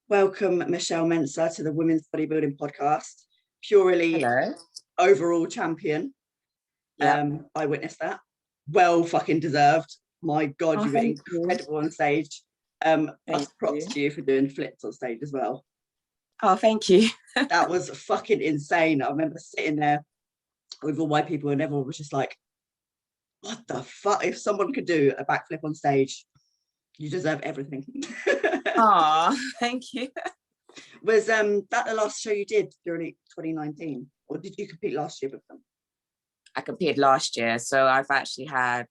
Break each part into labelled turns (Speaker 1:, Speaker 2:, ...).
Speaker 1: Welcome, Shelly Mensah, to the Women's Bodybuilding Podcast. Purely
Speaker 2: Hello.
Speaker 1: overall champion.
Speaker 2: Yeah.
Speaker 1: I witnessed that. Well fucking deserved. My God, you were incredible on stage. Plus props to you for doing flips on stage as well.
Speaker 2: Oh, thank you.
Speaker 1: That was fucking insane. I remember sitting there with all my people and everyone was just like, what the fuck? If someone could do a backflip on stage, you deserve everything.
Speaker 2: Oh, thank you.
Speaker 1: Was that the last show you did during 2019? Or did you compete last year with them?
Speaker 2: I competed last year, so I've actually had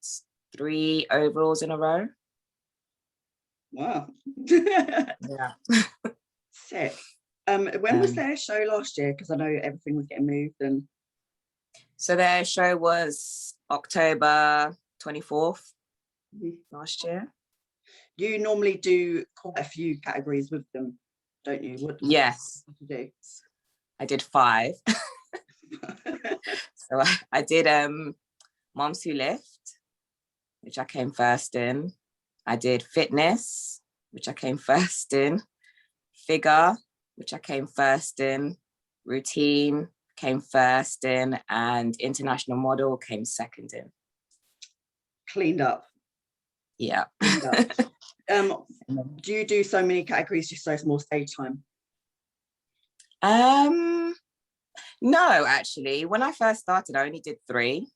Speaker 2: 3 overalls in a row.
Speaker 1: Wow.
Speaker 2: Yeah.
Speaker 1: Sick. When was their show last year? Because I know everything was getting moved. And
Speaker 2: so their show was October 24th last year.
Speaker 1: You normally do quite a few categories with them, don't you?
Speaker 2: Yes.
Speaker 1: What do you do?
Speaker 2: I did 5. So I did Moms Who Lift, which I came first in. I did fitness, which I came first in. Figure, which I came first in. Routine came first in, and international model came second in.
Speaker 1: Cleaned up.
Speaker 2: Yeah.
Speaker 1: Cleaned up. Do you do so many categories just so it's more stage time?
Speaker 2: No, actually. When I first started, I only did 3.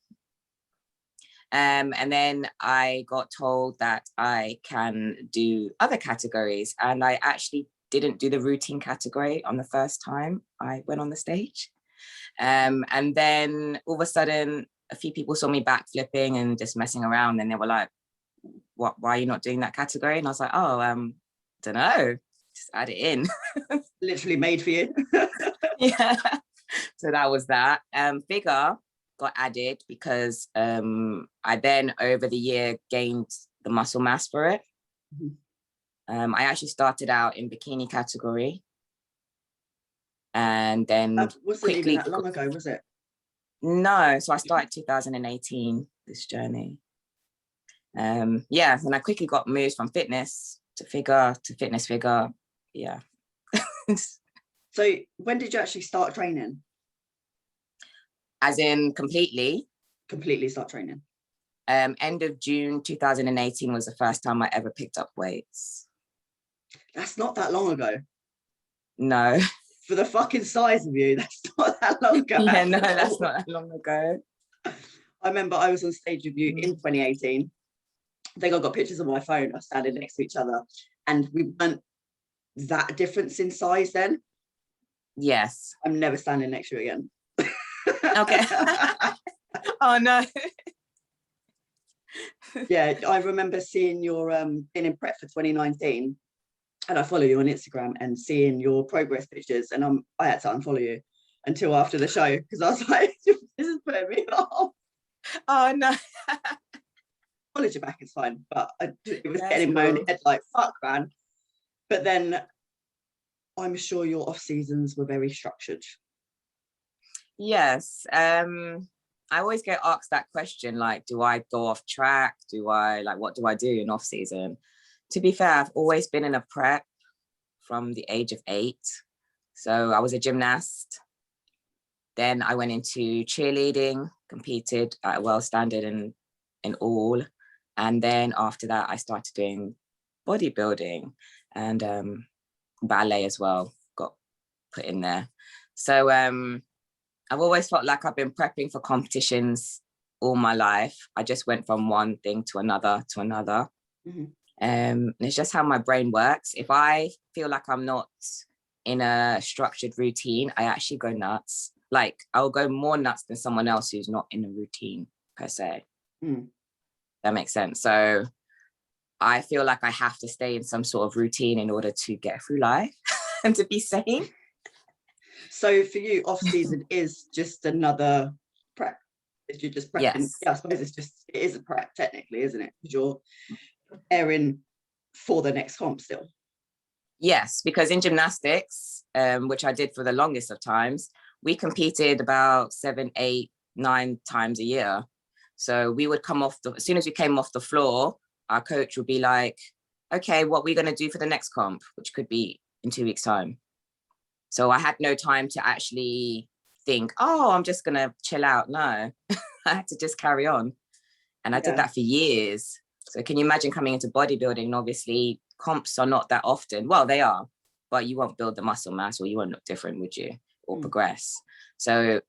Speaker 2: And then I got told that I can do other categories, and I actually didn't do the routine category on the first time I went on the stage. And then all of a sudden, a few people saw me backflipping and just messing around, and they were like, why are you not doing that category? And I was like, don't know, just add it in.
Speaker 1: Literally made for you.
Speaker 2: Yeah. So that was that. Figure got added because I then over the year gained the muscle mass for it. Mm-hmm. I actually started out in bikini category, and then
Speaker 1: that wasn't even that long ago, was it?
Speaker 2: No, so I started 2018 this journey. Yeah, and I quickly got moved from fitness to figure to fitness figure. Yeah.
Speaker 1: So when did you actually start training?
Speaker 2: As in completely
Speaker 1: start training?
Speaker 2: End of June 2018 was the first time I ever picked up weights.
Speaker 1: That's not that long ago.
Speaker 2: No.
Speaker 1: For the fucking size of you, that's not that long ago.
Speaker 2: Yeah, no, that's not that long ago.
Speaker 1: I remember I was on stage with you in 2018. I think I got pictures on my phone of standing next to each other, and we weren't that difference in size then.
Speaker 2: Yes.
Speaker 1: I'm never standing next to you again.
Speaker 2: Okay. Oh no.
Speaker 1: Yeah, I remember seeing your being in prep for 2019, and I follow you on Instagram and seeing your progress pictures, and I had to unfollow you until after the show because I was like, this is putting me off.
Speaker 2: Oh no.
Speaker 1: Followed you back, it's fine, but it was getting in my own head like, fuck man. But then I'm sure your off seasons were very structured.
Speaker 2: Yes. I always get asked that question, like, do I go off track? What do I do in off season? To be fair, I've always been in a prep from the age of 8. So I was a gymnast. Then I went into cheerleading, competed at a world standard in all. And then after that, I started doing bodybuilding and ballet as well, got put in there. So I've always felt like I've been prepping for competitions all my life. I just went from one thing to another. Mm-hmm. And it's just how my brain works. If I feel like I'm not in a structured routine, I actually go nuts. Like I'll go more nuts than someone else who's not in a routine per se. That makes sense. So I feel like I have to stay in some sort of routine in order to get through life and to be sane.
Speaker 1: So for you, off season is just another prep. You're just prepping.
Speaker 2: Yes.
Speaker 1: Yeah, I suppose it is a prep technically, isn't it? Because you're preparing for the next comp still.
Speaker 2: Yes, because in gymnastics, which I did for the longest of times, we competed about 7, 8, 9 times a year. So we would come off as soon as we came off the floor, our coach would be like, okay, what are we going to do for the next comp? Which could be in 2 weeks' time. So I had no time to actually think, oh, I'm just gonna chill out. No, I had to just carry on. And I did that for years. So can you imagine coming into bodybuilding? And obviously comps are not that often. Well, they are, but you won't build the muscle mass, or you won't look different, would you? Or progress. So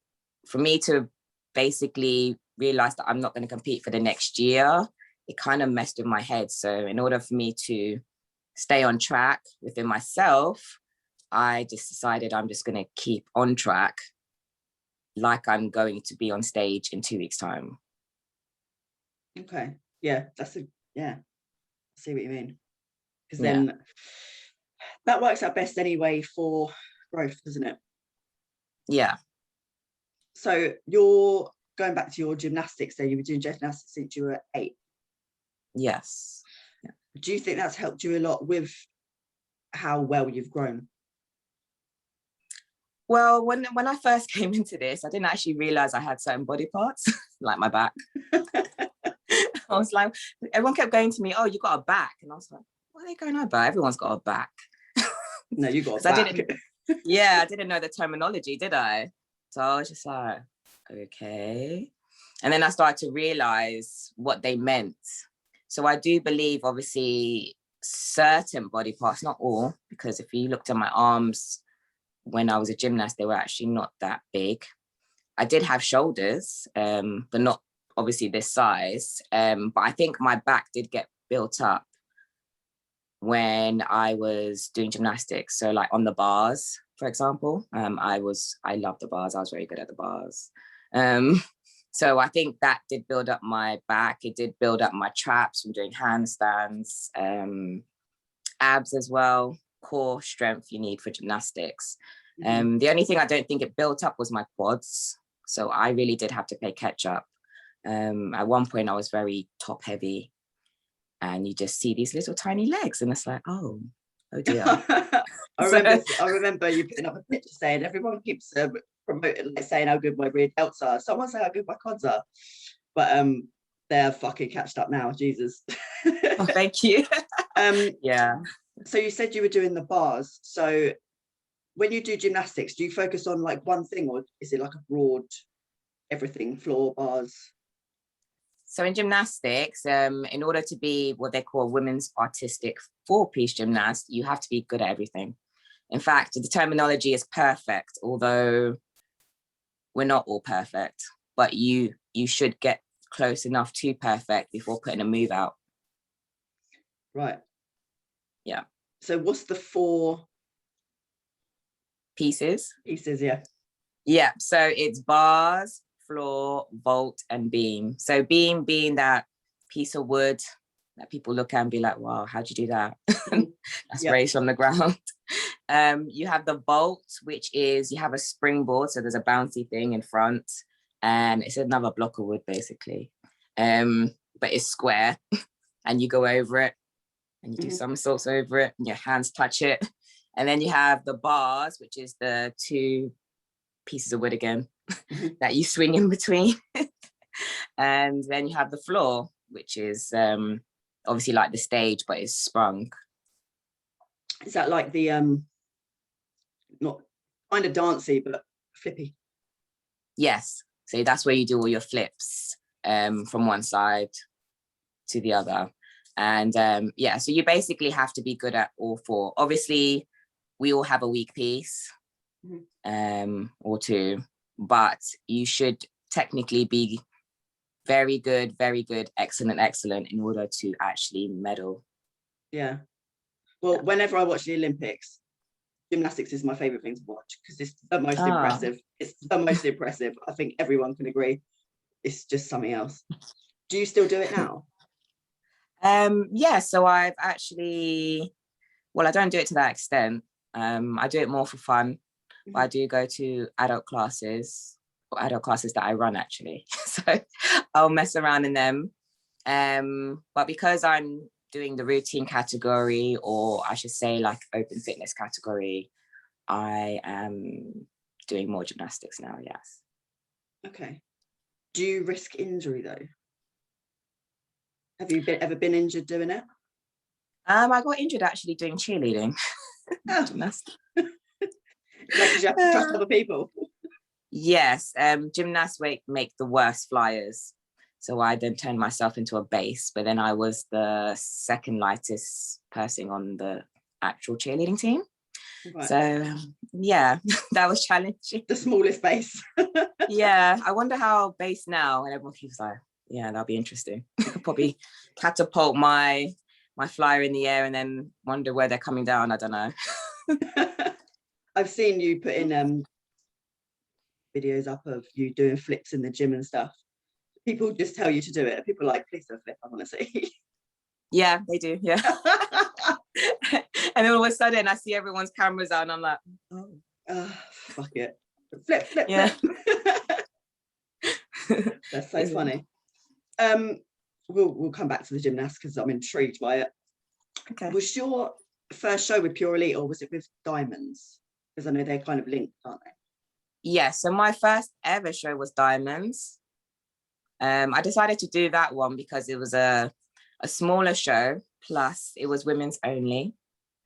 Speaker 2: for me to basically realize that I'm not going to compete for the next year, it kind of messed with my head. So in order for me to stay on track within myself, I just decided I'm just going to keep on track like I'm going to be on stage in 2 weeks' time.
Speaker 1: Okay. Yeah, I see what you mean. Because then that works out best anyway for growth, doesn't it?
Speaker 2: Yeah.
Speaker 1: So you're going back to your gymnastics, so you were doing gymnastics since you were 8.
Speaker 2: Yes. Yeah.
Speaker 1: Do you think that's helped you a lot with how well you've grown?
Speaker 2: Well, when I first came into this, I didn't actually realize I had certain body parts, like my back. I was like, everyone kept going to me, oh, you got a back. And I was like, what are they going on about? Everyone's got a back.
Speaker 1: No, you got a back.
Speaker 2: I didn't know the terminology, did I? So I was just like, okay. And then I started to realize what they meant. So I do believe, obviously, certain body parts, not all, because if you looked at my arms when I was a gymnast, they were actually not that big. I did have shoulders, but not obviously this size. But I think my back did get built up when I was doing gymnastics. So like on the bars, for example, I loved the bars. I was very good at the bars. So I think that did build up my back. It did build up my traps from doing handstands, abs as well, core strength you need for gymnastics. The only thing I don't think it built up was my quads. So I really did have to play catch up. At one point I was very top heavy, and you just see these little tiny legs and it's like, oh dear.
Speaker 1: I remember you putting up a picture saying everyone keeps promoting, like saying how good my rear delts are. Someone say how good my quads are, but they're fucking catched up now. Jesus.
Speaker 2: Oh, thank you. Yeah.
Speaker 1: So you said you were doing the bars. So when you do gymnastics, do you focus on like one thing, or is it like a broad everything, floor, bars?
Speaker 2: So in gymnastics, in order to be what they call a women's artistic 4-piece gymnast, you have to be good at everything. In fact, the terminology is perfect, although we're not all perfect, but you should get close enough to perfect before putting a move out.
Speaker 1: Right.
Speaker 2: Yeah.
Speaker 1: So what's the 4
Speaker 2: pieces?
Speaker 1: Yeah.
Speaker 2: Yeah. So it's bars, floor, vault, and beam. So beam being that piece of wood that people look at and be like, wow, how'd you do that? That's raised from the ground. You have the vault, which is, you have a springboard, so there's a bouncy thing in front, and it's another block of wood basically, but it's square, and you go over it and you do somersaults over it and your hands touch it. And then you have the bars, which is the 2 pieces of wood again that you swing in between. And then you have the floor, which is obviously like the stage, but it's sprung.
Speaker 1: Is that like the not kind of dancey but flippy?
Speaker 2: Yes. So that's where you do all your flips from one side to the other. And so you basically have to be good at all 4. Obviously, we all have a weak piece or 2, but you should technically be very good, excellent in order to actually medal. Yeah.
Speaker 1: Well, whenever I watch the Olympics, gymnastics is my favorite thing to watch because it's the most impressive. It's the most impressive. I think everyone can agree. It's just something else. Do you still do it now?
Speaker 2: So I've actually, well, I don't do it to that extent. I do it more for fun. But I do go to adult classes that I run actually. So I'll mess around in them. But because I'm doing the routine category, or I should say like open fitness category, I am doing more gymnastics now, yes. Okay.
Speaker 1: Do you risk injury though? Have you ever been injured doing it?
Speaker 2: I got injured actually doing cheerleading.
Speaker 1: Oh.
Speaker 2: Gymnastics.
Speaker 1: Like, 'cause you have to trust other people.
Speaker 2: Yes, gymnasts make the worst flyers. So I then turned myself into a base, but then I was the second lightest person on the actual cheerleading team.
Speaker 1: Right.
Speaker 2: So yeah, that was challenging.
Speaker 1: The smallest base.
Speaker 2: Yeah, I wonder how base now, and everyone keeps like, yeah, that'll be interesting. Probably catapult my flyer in the air and then wonder where they're coming down. I don't know.
Speaker 1: I've seen you put in videos up of you doing flips in the gym and stuff. People just tell you to do it. People are like, please do a flip, I want to see.
Speaker 2: Yeah, they do. Yeah. And then all of a sudden I see everyone's cameras out and I'm like, oh.
Speaker 1: Fuck it. Flip.
Speaker 2: Yeah.
Speaker 1: That's so funny. We'll come back to the gymnasts because I'm intrigued by it.
Speaker 2: Okay.
Speaker 1: Was your first show with Pure Elite or was it with Diamonds? Because I know they're kind of linked, aren't they?
Speaker 2: Yeah, so my first ever show was Diamonds. I decided to do that one because it was a smaller show, plus it was women's only.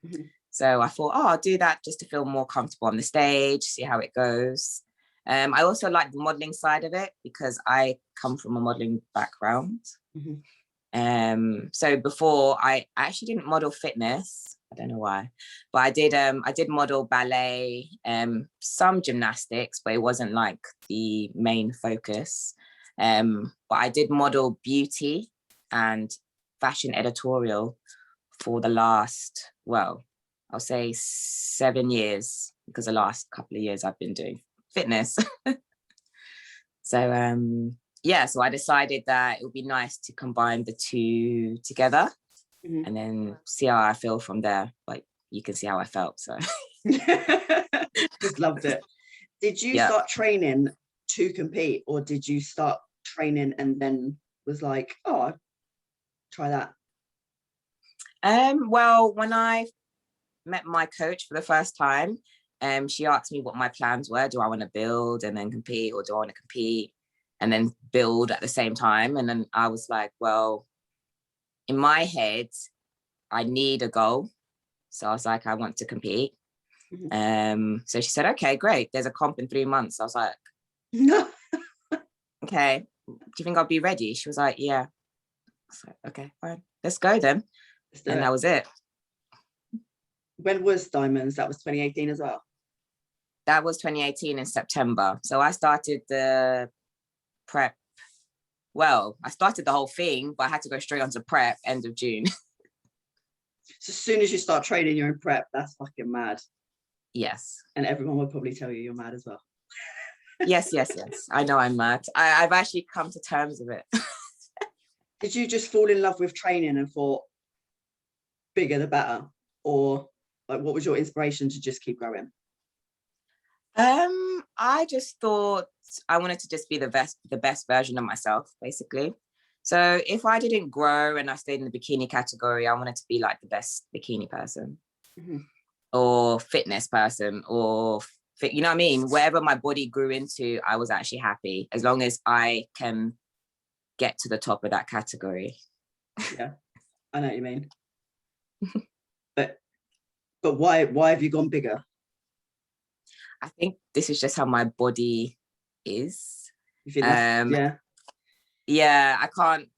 Speaker 2: Mm-hmm. So I thought, I'll do that just to feel more comfortable on the stage, see how it goes. I also like the modeling side of it because I come from a modeling background. Mm-hmm. So before I actually didn't model fitness. I don't know why, but I did model ballet, some gymnastics, but it wasn't like the main focus. But I did model beauty and fashion editorial for the last, well, I'll say 7 years, because the last couple of years I've been doing fitness. So yeah, so I decided that it would be nice to combine the two together. Mm-hmm. And then see how I feel from there. Like, you can see how I felt, so.
Speaker 1: Just loved it. Did you start training to compete, or did you start training and then was like, oh, I'll try that?
Speaker 2: Well, when I met my coach for the first time, she asked me what my plans were. Do I want to build and then compete, or do I want to compete and then build at the same time? And then I was like, well, in my head, I need a goal. So I was like, I want to compete. Mm-hmm. So she said, okay, great. There's a comp in 3 months. I was like, no. Okay. Do you think I'll be ready? She was like, yeah. I was like, okay, fine. Let's go then. And that was it.
Speaker 1: When was Diamonds? That was 2018 as well?
Speaker 2: That was 2018 in September. So I started the prep. Well, I started the whole thing, but I had to go straight onto prep end of June.
Speaker 1: So as soon as you start training, you're in prep. That's fucking mad.
Speaker 2: Yes.
Speaker 1: And everyone will probably tell you you're mad as well.
Speaker 2: Yes. I know I'm mad. I've actually come to terms with it.
Speaker 1: Did you just fall in love with training and thought bigger the better? Or like, what was your inspiration to just keep going?
Speaker 2: I just thought I wanted to just be the best version of myself, basically. So if I didn't grow and I stayed in the bikini category, I wanted to be like the best bikini person. Mm-hmm. Or fitness person, or you know what I mean? Wherever my body grew into, I was actually happy as long as I can get to the top of that category.
Speaker 1: Yeah, I know what you mean. but why have you gone bigger? I
Speaker 2: think this is just how my body is.
Speaker 1: Yeah.
Speaker 2: Yeah, I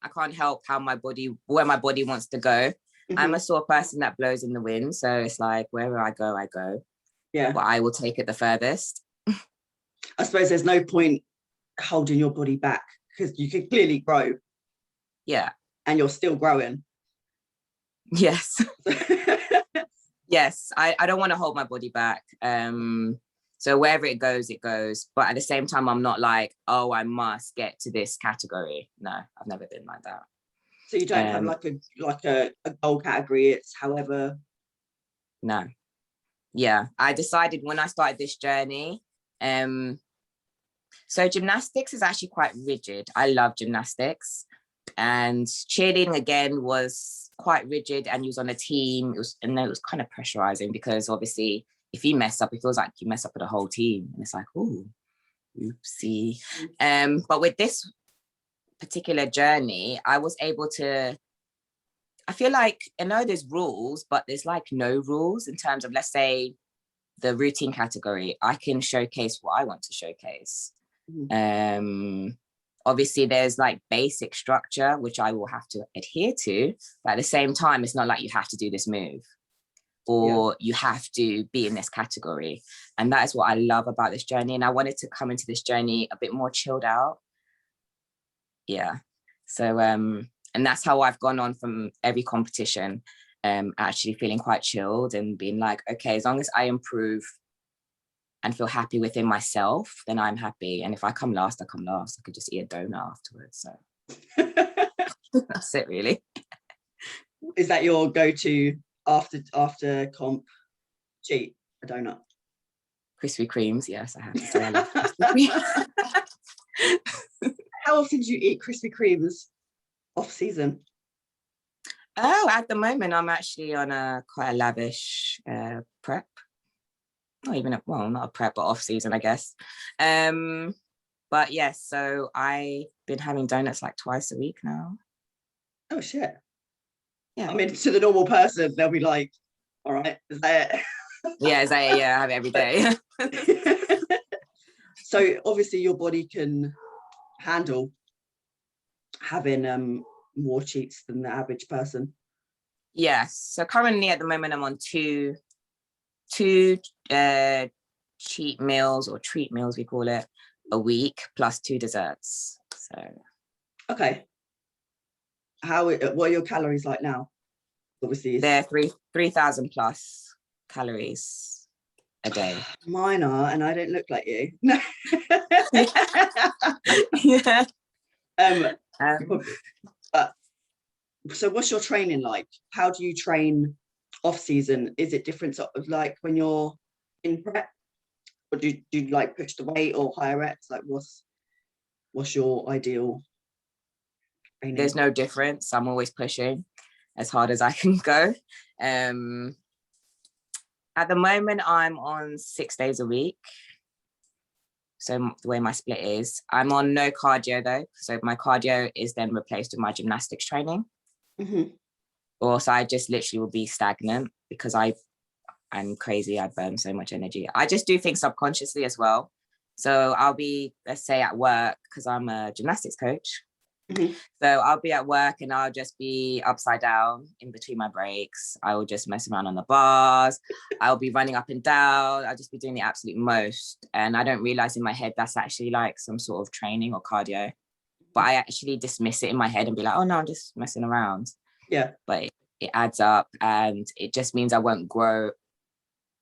Speaker 2: can't help where my body wants to go. Mm-hmm. I'm a sort of person that blows in the wind, so it's like wherever I go, I go. Yeah, but I will take it the furthest.
Speaker 1: I suppose there's no point holding your body back because you can clearly grow.
Speaker 2: Yeah,
Speaker 1: and you're still growing.
Speaker 2: Yes. Yes, I don't want to hold my body back. So wherever it goes, it goes. But at the same time, I'm not like, oh, I must get to this category. No, I've never been like that.
Speaker 1: So you don't have like a goal category. It's however.
Speaker 2: No. Yeah, I decided when I started this journey. So gymnastics is actually quite rigid. I love gymnastics, and cheerleading again was quite rigid. And you was on a team. It was kind of pressurizing because obviously, if you mess up, it feels like you mess up with the whole team, and it's like, oh, oopsie. But with this particular journey, I was able to I feel like, I know there's rules, but there's like no rules in terms of, let's say, the routine category. I can showcase what I want to showcase. Obviously there's like basic structure, which I will have to adhere to, but at the same time, it's not like you have to do this move or you have to be in this category. And that is what I love about this journey. And I wanted to come into this journey a bit more chilled out. Yeah. So, and that's how I've gone on from every competition, actually feeling quite chilled and being like, okay, as long as I improve and feel happy within myself, then I'm happy. And if I come last, I come last. I could just eat a donut afterwards. So that's it, really.
Speaker 1: Is that your go-to after comp cheat? A donut?
Speaker 2: Krispy Kremes, yes, I have to say I love Krispy Kreme.
Speaker 1: How often do you eat Krispy Kremes off season?
Speaker 2: Oh, at the moment, I'm actually on quite a lavish prep. Not even not a prep, but off season, I guess. But yes, so I've been having donuts like twice a week now.
Speaker 1: Oh shit.
Speaker 2: Yeah.
Speaker 1: I mean, to the normal person, they'll be like, all right, is that it?
Speaker 2: Yeah, is that it? Yeah, I have it every day.
Speaker 1: So obviously your body can handle having more cheats than the average person.
Speaker 2: Yes. So currently at the moment I'm on two cheat meals, or treat meals we call it, a week, plus 2 desserts. So
Speaker 1: okay. What are your calories like now? Obviously
Speaker 2: they're 3,000 plus calories a day.
Speaker 1: Mine are, and I don't look like you. No.
Speaker 2: Yeah.
Speaker 1: But so what's your training like? How do you train off season? Is it different sort of like when you're in prep, or do you like push the weight or higher reps? Like what's your ideal training?
Speaker 2: There's no difference. I'm always pushing as hard as I can go. At the moment I'm on 6 days a week. So the way my split is, I'm on no cardio though. So my cardio is then replaced with my gymnastics training. Or so I just literally will be stagnant because I'm crazy. I burn so much energy. I just do things subconsciously as well. So I'll be, let's say at work, because I'm a gymnastics coach. So I'll be at work and I'll just be upside down in between my breaks. I will just mess around on the bars. I'll be running up and down. I'll just be doing the absolute most. And I don't realize in my head that's actually like some sort of training or cardio. But I actually dismiss it in my head and be like, oh no, I'm just messing around.
Speaker 1: Yeah.
Speaker 2: But it adds up, and it just means I won't grow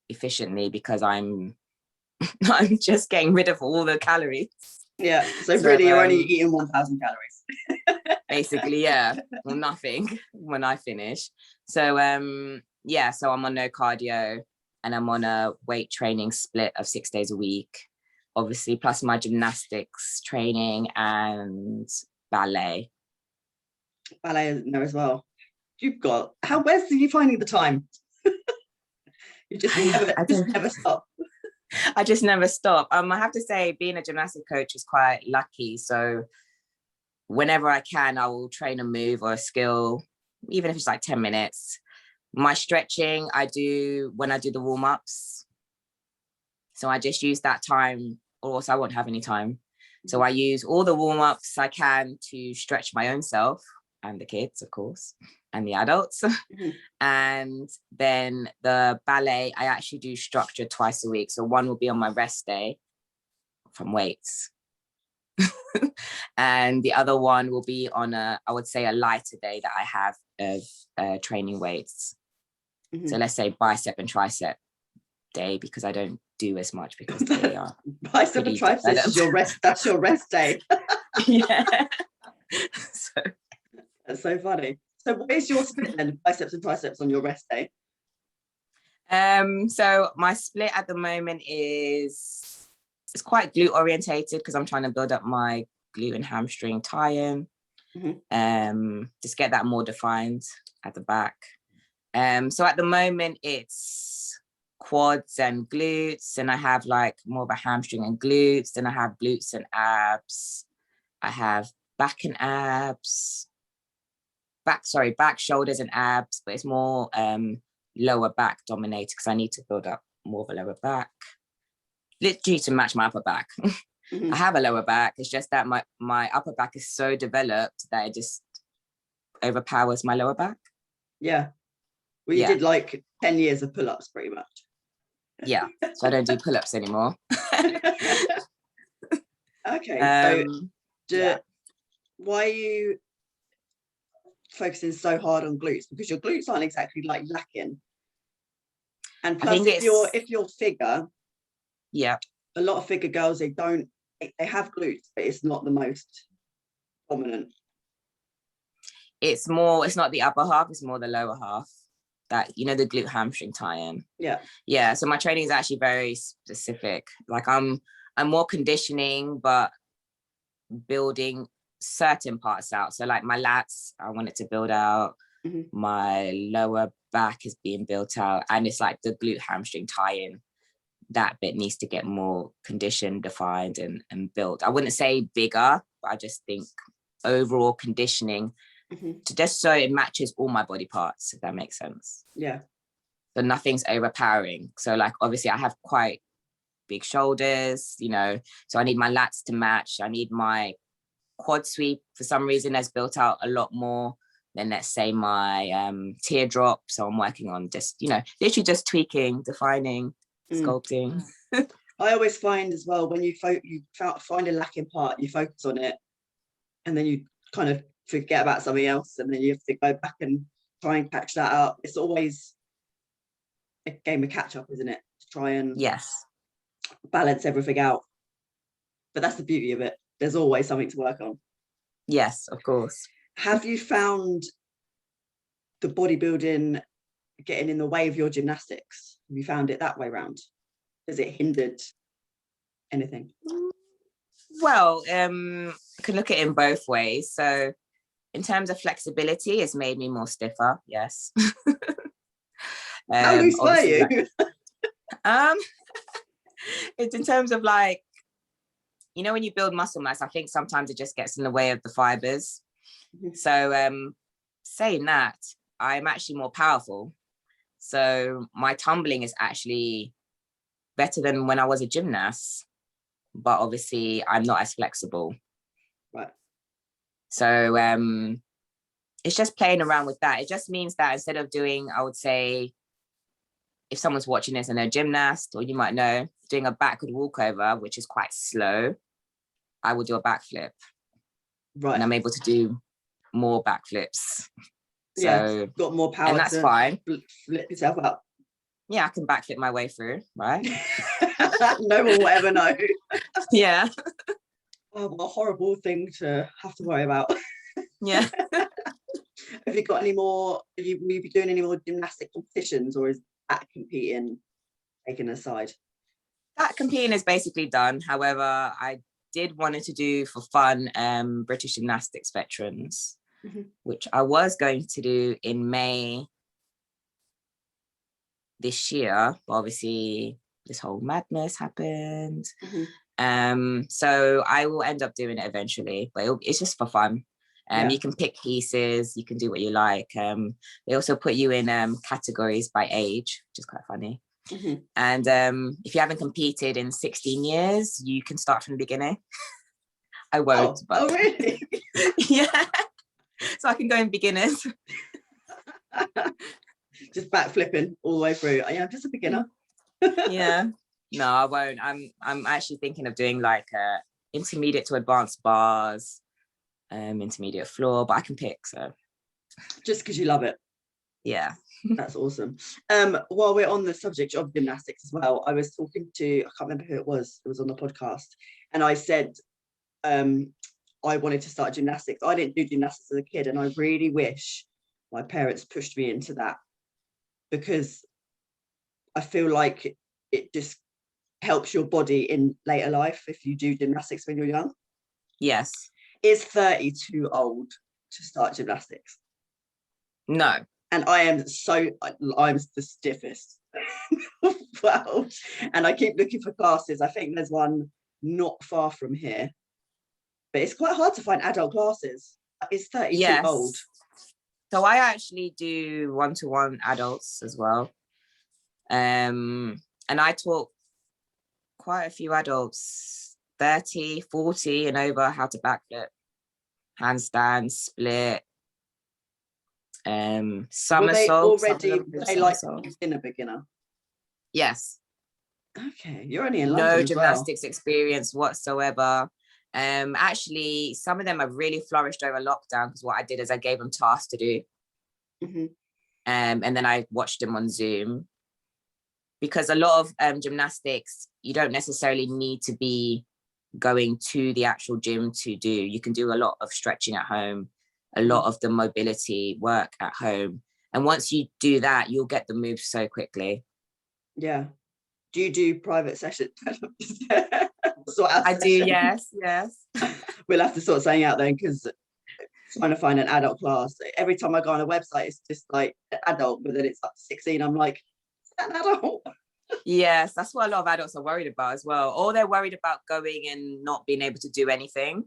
Speaker 2: efficiently because I'm just getting rid of all the calories.
Speaker 1: Yeah. So really you're only eating 1,000 calories.
Speaker 2: Basically, yeah. Well, nothing when I finish. So yeah, so I'm on no cardio and I'm on a weight training split of 6 days a week, obviously, plus my gymnastics training and ballet.
Speaker 1: Ballet in there as well. Where's you finding the time? You just never stop.
Speaker 2: I just never stop. I have to say, being a gymnastics coach is quite lucky. So whenever I can, I will train a move or a skill, even if it's like 10 minutes. My stretching, I do when I do the warm-ups. So I just use that time, or else I won't have any time. So I use all the warm-ups I can to stretch my own self and the kids, of course, and the adults. And then the ballet, I actually do structured twice a week. So one will be on my rest day from weights. And the other one will be on I would say a lighter day that I have of training weights. So let's say bicep and tricep day, because I don't do as much because they are
Speaker 1: bicep and triceps is your rest. That's your rest day.
Speaker 2: Yeah. So
Speaker 1: that's so funny. So what is your split then, biceps and triceps on your rest day?
Speaker 2: So my split at the moment is, it's quite glute orientated because I'm trying to build up my glute and hamstring tie-in. Just get that more defined at the back. So at the moment it's quads and glutes, and I have like more of a hamstring and glutes, then I have glutes and abs, I have back and abs, back, shoulders and abs, but it's more lower back dominated because I need to build up more of a lower back, literally to match my upper back.
Speaker 1: Mhm.
Speaker 2: I have a lower back. It's just that my upper back is so developed that it just overpowers my lower back.
Speaker 1: Yeah. Well, you did like 10 years of pull-ups pretty much.
Speaker 2: Yeah. So I don't do pull-ups anymore.
Speaker 1: Okay. So why are you focusing so hard on glutes? Because your glutes aren't exactly like lacking. And plus, if you're figure, a lot of figure girls, they have glutes, but it's not the most dominant.
Speaker 2: It's not the upper half, it's more the lower half, that, you know, the glute hamstring tie-in. Yeah. So my training is actually very specific. Like I'm more conditioning, but building certain parts out. So like my lats, I want it to build out.
Speaker 1: Mm-hmm.
Speaker 2: My lower back is being built out, and it's like the glute hamstring tie-in, that bit needs to get more conditioned, defined, and built. I wouldn't say bigger, but I just think overall conditioning, to just so it matches all my body parts, if that makes sense.
Speaker 1: Yeah.
Speaker 2: So nothing's overpowering. So like obviously I have quite big shoulders, you know, so I need my lats to match. I need my quad sweep for some reason has built out a lot more than, let's say, my teardrop. So I'm working on just, you know, literally just tweaking, defining, sculpting.
Speaker 1: I always find as well, when you find a lacking part, you focus on it, and then you kind of forget about something else, and then you have to go back and try and catch that up. It's always a game of catch up, isn't it? To try and balance everything out. But that's the beauty of it. There's always something to work on.
Speaker 2: Yes, of course.
Speaker 1: Have you found the bodybuilding getting in the way of your gymnastics? Have you found it that way around? Has it hindered anything?
Speaker 2: Well, I could look at it in both ways. So in terms of flexibility, it's made me more stiffer. Yes.
Speaker 1: How loose were you?
Speaker 2: It's in terms of like, you know, when you build muscle mass, I think sometimes it just gets in the way of the fibers. So saying that, I'm actually more powerful. So my tumbling is actually better than when I was a gymnast, but obviously I'm not as flexible.
Speaker 1: Right.
Speaker 2: So it's just playing around with that. It just means that instead of doing, I would say, if someone's watching this and they're a gymnast, or you might know, doing a backward walkover, which is quite slow, I will do a backflip. Right. And I'm able to do more backflips. So
Speaker 1: got more power.
Speaker 2: And that's fine.
Speaker 1: Flip yourself up.
Speaker 2: Yeah, I can backflip my way through, right?
Speaker 1: No one will ever know.
Speaker 2: Yeah.
Speaker 1: Oh, what a horrible thing to have to worry about.
Speaker 2: Yeah.
Speaker 1: Have you got any more? Will you be doing any more gymnastic competitions, or is that competing taken aside?
Speaker 2: That competing is basically done. However, I did wanted to do for fun British Gymnastics veterans, which I was going to do in May this year, but obviously this whole madness happened. So I will end up doing it eventually, but it's just for fun. You can pick pieces, you can do what you like. They also put you in categories by age, which is quite funny. And if you haven't competed in 16 years, you can start from the beginning. I won't.
Speaker 1: Oh, really?
Speaker 2: Yeah. So I can go in beginners.
Speaker 1: Just backflipping all the way through. I'm just a beginner.
Speaker 2: Yeah. No, I won't. I'm actually thinking of doing like intermediate to advanced bars, intermediate floor, but I can pick. So
Speaker 1: just because you love it.
Speaker 2: Yeah.
Speaker 1: That's awesome. While we're on the subject of gymnastics as well, I was talking to, I can't remember who it was on the podcast, and I said I wanted to start gymnastics. I didn't do gymnastics as a kid, and I really wish my parents pushed me into that, because I feel like it just helps your body in later life if you do gymnastics when you're young.
Speaker 2: Yes.
Speaker 1: Is 30 too old to start gymnastics?
Speaker 2: No.
Speaker 1: And I'm the stiffest. Well, and I keep looking for classes. I think there's one not far from here, but it's quite hard to find adult classes. Is 30 too old?
Speaker 2: So I actually do one-to-one adults as well. And I taught quite a few adults, 30, 40 and over, how to backflip, handstand, split, somersault.
Speaker 1: Were they like beginner beginner?
Speaker 2: Yes.
Speaker 1: Okay, you're only in
Speaker 2: No
Speaker 1: London as
Speaker 2: gymnastics experience whatsoever. Actually, some of them have really flourished over lockdown because what I did is I gave them tasks to do.
Speaker 1: Mm-hmm.
Speaker 2: And then I watched them on Zoom, because a lot of gymnastics, you don't necessarily need to be going to the actual gym to do. You can do a lot of stretching at home, a lot of the mobility work at home. And once you do that, you'll get the moves so quickly.
Speaker 1: Yeah. Do you do private sessions?
Speaker 2: I do, yes.
Speaker 1: We'll have to sort something out then, because trying to find an adult class, every time I go on a website, it's just like adult, but then it's up to 16. I'm like, is that an adult?
Speaker 2: Yes, that's what a lot of adults are worried about as well. Or they're worried about going and not being able to do anything.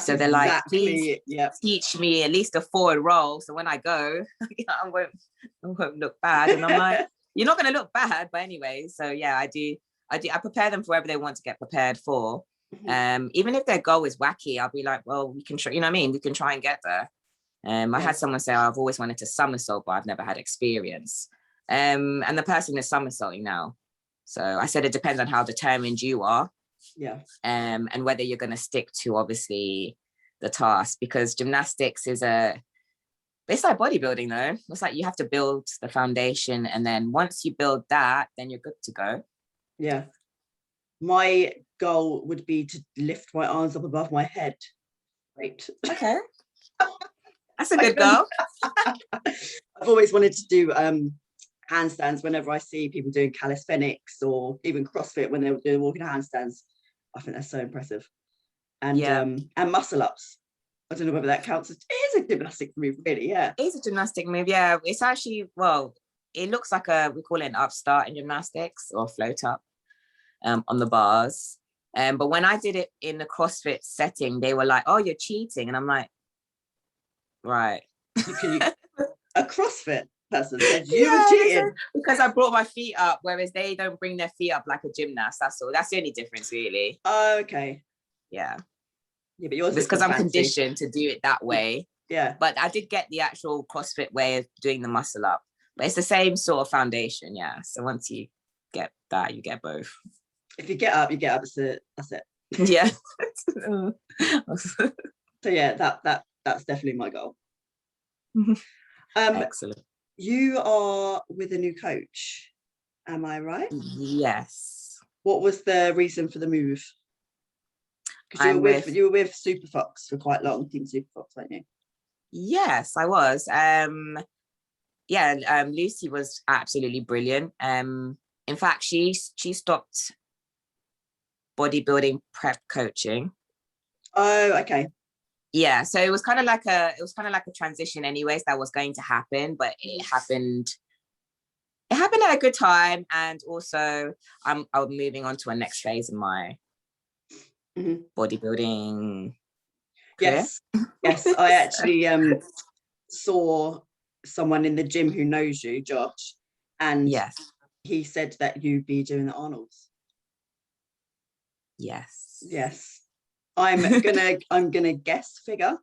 Speaker 2: So they're like, please teach me at least a forward roll. So when I go, I won't look bad. And I'm like, you're not going to look bad, but anyway. So yeah, I prepare them for whatever they want to get prepared for. Even if their goal is wacky, I'll be like, well, we can try, you know what I mean? We can try and get there. I had someone say, I've always wanted to somersault, but I've never had experience. And the person is somersaulting now. So I said, it depends on how determined you are.
Speaker 1: Yeah.
Speaker 2: And whether you're going to stick to obviously the task, because gymnastics is it's like bodybuilding though. It's like you have to build the foundation, and then once you build that, then you're good to go.
Speaker 1: Yeah. My goal would be to lift my arms up above my head. Right.
Speaker 2: Okay. That's a good goal.
Speaker 1: I've always wanted to do handstands whenever I see people doing calisthenics or even CrossFit when they're doing walking handstands. I think that's so impressive. And muscle ups. I don't know whether that counts. It is a gymnastic move, really. Yeah.
Speaker 2: It is a gymnastic move. Yeah. It's actually, well, it looks like we call it an upstart in gymnastics, or float up on the bars. But when I did it in the CrossFit setting, they were like, oh, you're cheating. And I'm like, right.
Speaker 1: A CrossFit person said you were cheating?
Speaker 2: Because I brought my feet up, whereas they don't bring their feet up like a gymnast. That's all. That's the only difference, really.
Speaker 1: Okay.
Speaker 2: Yeah.
Speaker 1: Yeah, but yours
Speaker 2: it's because I'm conditioned to do it that way.
Speaker 1: Yeah.
Speaker 2: But I did get the actual CrossFit way of doing the muscle up. But it's the same sort of foundation, yeah. So once you get that, you get both.
Speaker 1: If you get up, you get up. That's it.
Speaker 2: Yeah.
Speaker 1: So yeah, that's definitely my goal.
Speaker 2: Excellent.
Speaker 1: You are with a new coach, am I right?
Speaker 2: Yes.
Speaker 1: What was the reason for the move? Because you were with Superfox for quite long, Team Superfox, weren't you?
Speaker 2: Yes, I was. Lucy was absolutely brilliant. In fact, she stopped bodybuilding prep coaching.
Speaker 1: Oh, okay.
Speaker 2: Yeah, so it was kind of like a transition anyways that was going to happen, but it happened at a good time. And also I'm moving on to a next phase in my bodybuilding career.
Speaker 1: Yes, I actually saw someone in the gym who knows you, Josh, and he said that you'd be doing the Arnolds. Yes. I'm gonna guess figure.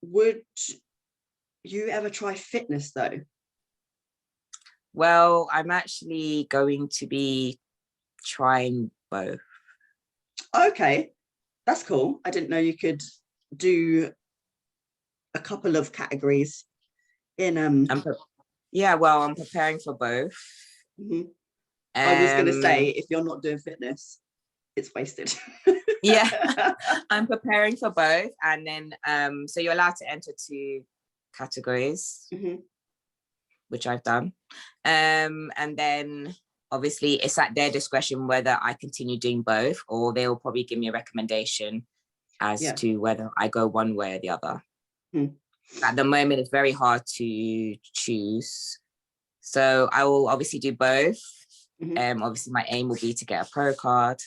Speaker 1: Would you ever try fitness though?
Speaker 2: Well, I'm actually going to be trying both.
Speaker 1: Okay, that's cool. I didn't know you could do a couple of categories in I'm
Speaker 2: preparing for both.
Speaker 1: I was going to say, if you're not doing fitness, it's wasted.
Speaker 2: Yeah, I'm preparing for both. And then so you're allowed to enter 2 categories, which I've done. And then obviously it's at their discretion whether I continue doing both, or they will probably give me a recommendation as to whether I go one way or the other. At the moment, it's very hard to choose. So I will obviously do both. Obviously my aim will be to get a pro card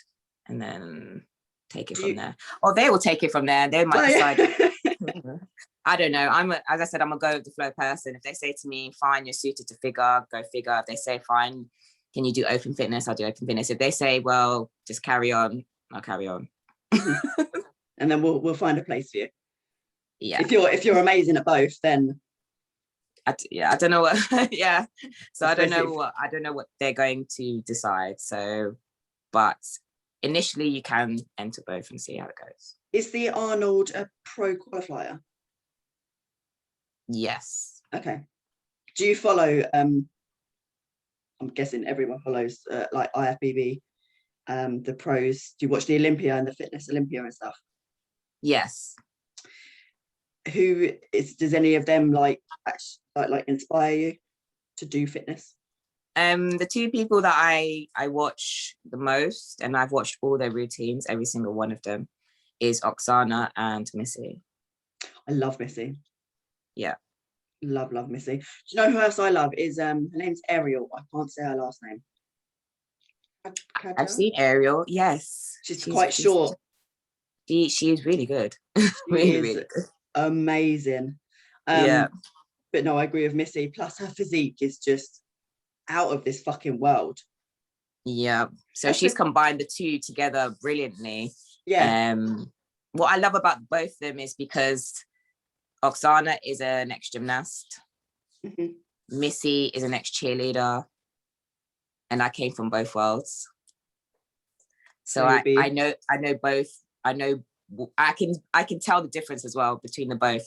Speaker 2: and then take it from there. Or they will take it from there. They might decide. I don't know. As I said, I'm a go with the flow person. If they say to me, fine, you're suited to figure, go figure. If they say, fine, can you do open fitness? I'll do open fitness. If they say, well, just carry on, I'll carry on.
Speaker 1: And then we'll find a place for you.
Speaker 2: Yeah.
Speaker 1: If you're amazing at both, then
Speaker 2: I don't know what. Yeah. So I don't
Speaker 1: Especially
Speaker 2: know what they're going to decide. So, but initially you can enter both and see how it goes.
Speaker 1: Is the Arnold a pro qualifier?
Speaker 2: Yes.
Speaker 1: Okay. Do you follow? I'm guessing everyone follows like IFBB, the pros. Do you watch the Olympia and the Fitness Olympia and stuff?
Speaker 2: Yes.
Speaker 1: Does any of them like inspire you to do fitness?
Speaker 2: The two people that I watch the most, and I've watched all their routines, every single one of them, is Oksana and Missy.
Speaker 1: I love Missy.
Speaker 2: Yeah.
Speaker 1: Love Missy. Do you know who else I love? Is her name's Ariel. I can't say her last name.
Speaker 2: I've seen Ariel. Yes.
Speaker 1: She's quite short.
Speaker 2: She is really good. really good.
Speaker 1: Amazing.
Speaker 2: Yeah.
Speaker 1: But no, I agree with Missy. Plus her physique is just out of this fucking world.
Speaker 2: Yeah. So she's combined the two together brilliantly.
Speaker 1: Yeah.
Speaker 2: What I love about both of them is because Oksana is an ex-gymnast. Missy is an ex-cheerleader. And I came from both worlds. So I know both. I can tell the difference as well between the both.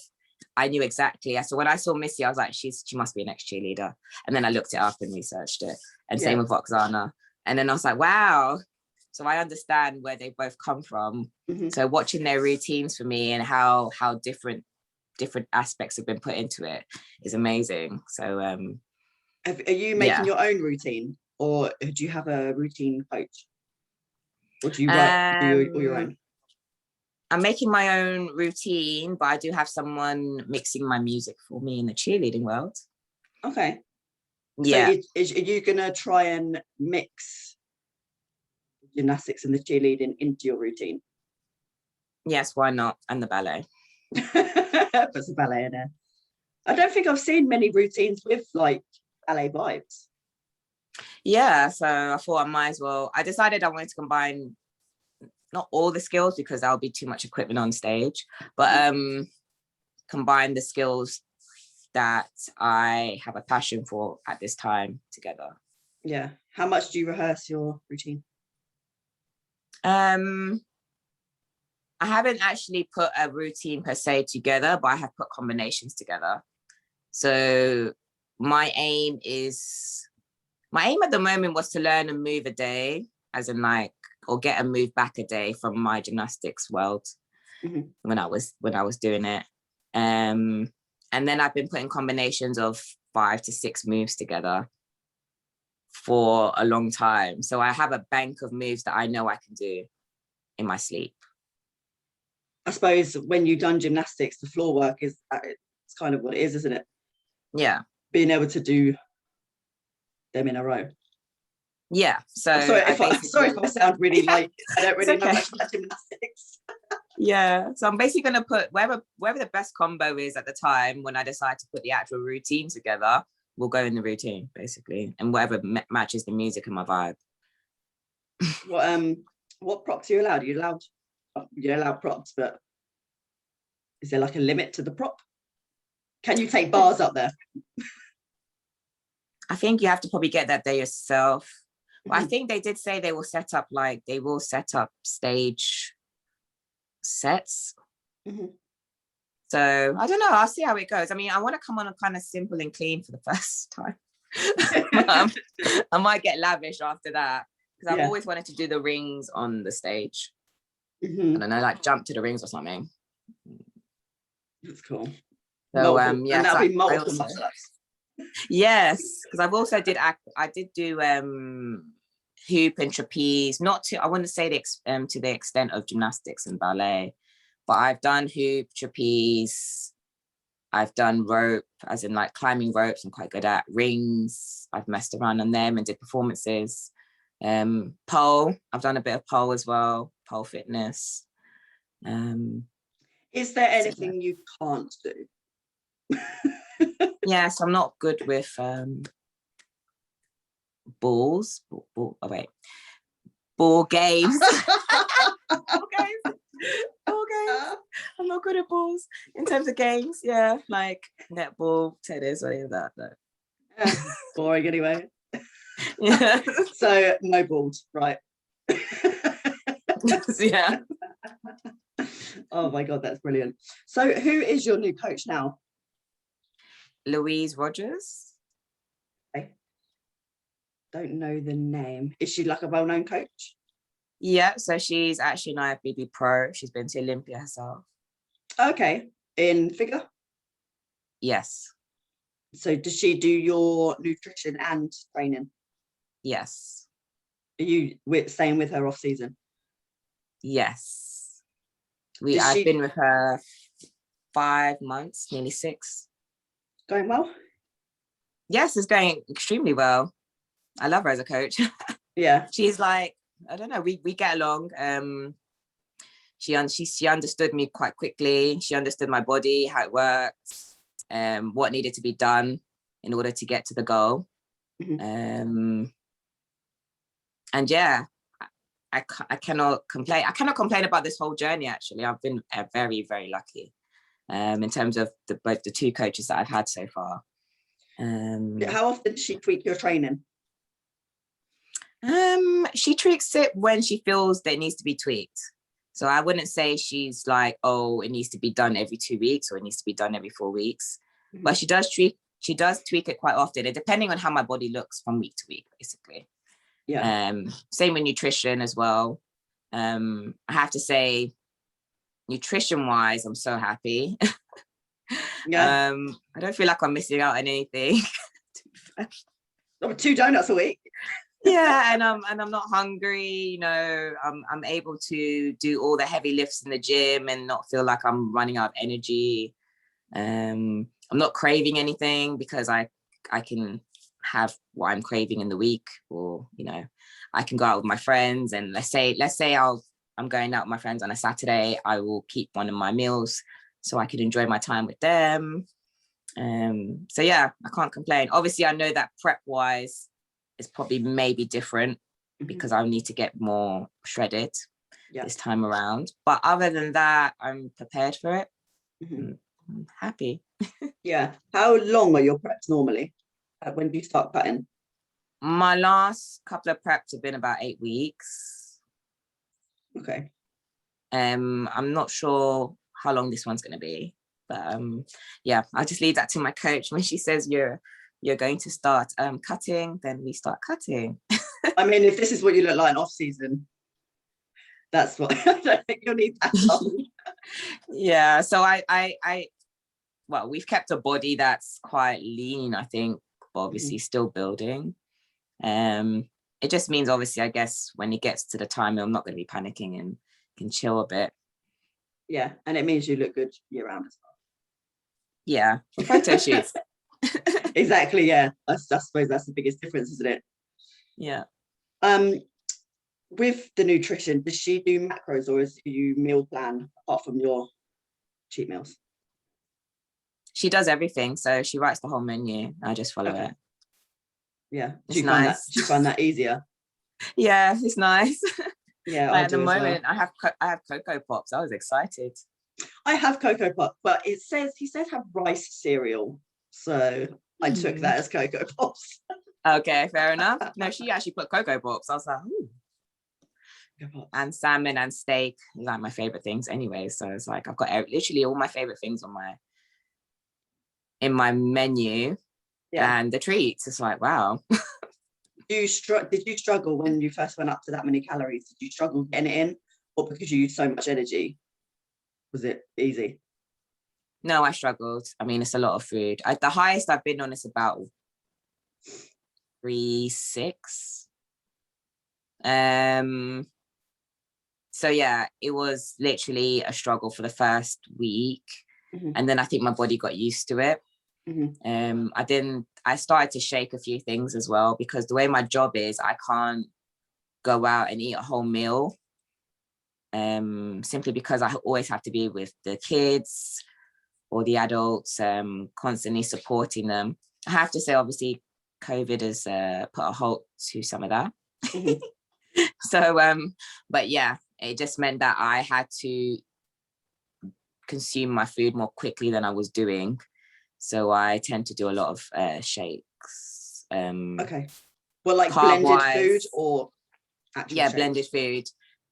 Speaker 2: I knew exactly. So when I saw Missy, I was like, she must be an ex-cheerleader. And then I looked it up and researched it. And same with Oksana. And then I was like, wow. So I understand where they both come from. So watching their routines for me and how different aspects have been put into it is amazing. So
Speaker 1: are you making your own routine, or do you have a routine coach, or do you do all your own?
Speaker 2: I'm making my own routine, but I do have someone mixing my music for me in the cheerleading world.
Speaker 1: Okay.
Speaker 2: Yeah.
Speaker 1: So are you gonna try and mix gymnastics and the cheerleading into your routine?
Speaker 2: Yes, why not? And the ballet.
Speaker 1: Put some ballet in there. I don't think I've seen many routines with like ballet vibes.
Speaker 2: Yeah, so I thought I might as well. I decided I wanted to combine not all the skills because that'll be too much equipment on stage, but combine the skills that I have a passion for at this time together.
Speaker 1: Yeah. How much do you rehearse your routine?
Speaker 2: I haven't actually put a routine per se together, but I have put combinations together. So my aim at the moment was to learn a move a day, as in like, or get a move back a day from my gymnastics world when I was doing it. And then I've been putting combinations of 5 to 6 moves together for a long time. So I have a bank of moves that I know I can do in my sleep.
Speaker 1: I suppose when you've done gymnastics, the floor work it's kind of what it is, isn't it?
Speaker 2: Yeah.
Speaker 1: Being able to do them in a row.
Speaker 2: Yeah. So
Speaker 1: sorry if I sound really like I don't really know much about gymnastics.
Speaker 2: Yeah. So I'm basically going to put wherever the best combo is at the time when I decide to put the actual routine together, we'll go in the routine basically, and whatever matches the music and my vibe.
Speaker 1: What props are you allowed? You're allowed props, but is there like a limit to the prop? Can you take bars up there?
Speaker 2: I think you have to probably get that there yourself. But I think they did say they will set up stage sets. So I don't know. I'll see how it goes. I mean, I want to come on a kind of simple and clean for the first time. I might get lavish after that because I've always wanted to do the rings on the stage. I don't know, like jump to the rings or something.
Speaker 1: That's cool.
Speaker 2: So
Speaker 1: and that'll be multiple muscle ups.
Speaker 2: Yes, because I did do hoop and trapeze, I wouldn't say to the extent of gymnastics and ballet, but I've done hoop, trapeze, I've done rope, as in like climbing ropes, I'm quite good at. Rings, I've messed around on them and did performances. Pole, I've done a bit of pole as well, pole fitness.
Speaker 1: Is there
Speaker 2: So,
Speaker 1: anything you can't do?
Speaker 2: yes, I'm not good with balls. Oh wait, ball games. Ball games. Ball games. I'm not good at balls in terms of games. Yeah, like netball, tennis, or any of that. No.
Speaker 1: Boring anyway.
Speaker 2: Yeah.
Speaker 1: So no balls, right?
Speaker 2: Yeah.
Speaker 1: Oh my God, that's brilliant. So who is your new coach now?
Speaker 2: Louise Rogers.
Speaker 1: I don't know the name. Is she like a well-known coach?
Speaker 2: Yeah, so she's actually an IFBB pro. She's been to Olympia herself.
Speaker 1: Okay, in figure.
Speaker 2: Yes.
Speaker 1: So does she do your nutrition and training?
Speaker 2: Yes.
Speaker 1: Are you staying with her off season?
Speaker 2: Yes.
Speaker 1: Does
Speaker 2: I've
Speaker 1: she
Speaker 2: been with her 5 months, nearly 6.
Speaker 1: going well?
Speaker 2: Yes, it's going extremely well. I love her as a coach.
Speaker 1: Yeah.
Speaker 2: She's like, I don't know, we get along. She understood me quite quickly. She understood my body, how it works, what needed to be done in order to get to the goal.
Speaker 1: Mm-hmm.
Speaker 2: And yeah, I cannot complain. I cannot complain about this whole journey. Actually, I've been very, very lucky in terms of both the 2 coaches that I've had so far.
Speaker 1: How often does she tweak your training?
Speaker 2: She tweaks it when she feels that it needs to be tweaked. So I wouldn't say she's like, oh, it needs to be done every 2 weeks or it needs to be done every 4 weeks. Mm-hmm. But she does tweak it quite often, and depending on how my body looks from week to week, basically.
Speaker 1: Yeah.
Speaker 2: Same with nutrition as well. I have to say, nutrition wise, I'm so happy.
Speaker 1: Yeah.
Speaker 2: I don't feel like I'm missing out on anything.
Speaker 1: 2 donuts a week.
Speaker 2: Yeah, and I'm not hungry. You know, I'm able to do all the heavy lifts in the gym and not feel like I'm running out of energy. I'm not craving anything because I can have what I'm craving in the week, or you know, I can go out with my friends, and let's say I'm going out with my friends on a Saturday. I will keep one of my meals so I can enjoy my time with them. So yeah, I can't complain. Obviously, I know that prep wise is probably maybe different because I'll need to get more shredded this time around. But other than that, I'm prepared for it. I'm happy.
Speaker 1: Yeah. How long are your preps normally? When do you start cutting?
Speaker 2: My last couple of preps have been about 8 weeks.
Speaker 1: Okay.
Speaker 2: I'm not sure how long this one's going to be, but yeah, I'll just leave that to my coach. When she says you're going to start cutting, then we start cutting.
Speaker 1: I mean, if this is what you look like off season, that's what I don't think you'll need that long.
Speaker 2: Yeah, so well, we've kept a body that's quite lean, I think, but obviously still building. It just means, obviously, I guess when it gets to the time, I'm not going to be panicking and can chill a bit.
Speaker 1: Yeah, and it means you look good year round as well.
Speaker 2: Yeah, for photo shoots.
Speaker 1: Exactly, yeah. I suppose that's the biggest difference, isn't it?
Speaker 2: Yeah.
Speaker 1: With the nutrition, does she do macros, or is you meal plan apart from your cheat meals?
Speaker 2: She does everything, so she writes the whole menu. I just follow it.
Speaker 1: Yeah,
Speaker 2: it's nice.
Speaker 1: Do you find that easier?
Speaker 2: Yeah, it's nice.
Speaker 1: Yeah,
Speaker 2: like at the moment, well. I have Cocoa Pops. I was excited.
Speaker 1: I have Cocoa Pops, but he says have rice cereal, so I took that as Cocoa Pops.
Speaker 2: Okay, fair enough. No, she actually put Cocoa Pops. I was like, ooh. And salmon and steak, like my favorite things anyway. So it's like I've got literally all my favorite things in my menu. Yeah. And the treats. It's like, wow.
Speaker 1: Did you struggle when you first went up to that many calories? Did you struggle getting it in, or because you used so much energy, was it easy?
Speaker 2: No, I struggled. I mean, it's a lot of food. The highest I've been on is about 3.6. So yeah, it was literally a struggle for the first week, and then I think my body got used to it. I started to shake a few things as well, because the way my job is, I can't go out and eat a whole meal simply because I always have to be with the kids or the adults, constantly supporting them. I have to say, obviously, COVID has put a halt to some of that.
Speaker 1: Mhm.
Speaker 2: So, but yeah, it just meant that I had to consume my food more quickly than I was doing. So I tend to do a lot of shakes.
Speaker 1: Okay. Well, like
Speaker 2: Carb
Speaker 1: blended food
Speaker 2: wise,
Speaker 1: or actual
Speaker 2: yeah,
Speaker 1: shakes?
Speaker 2: blended food.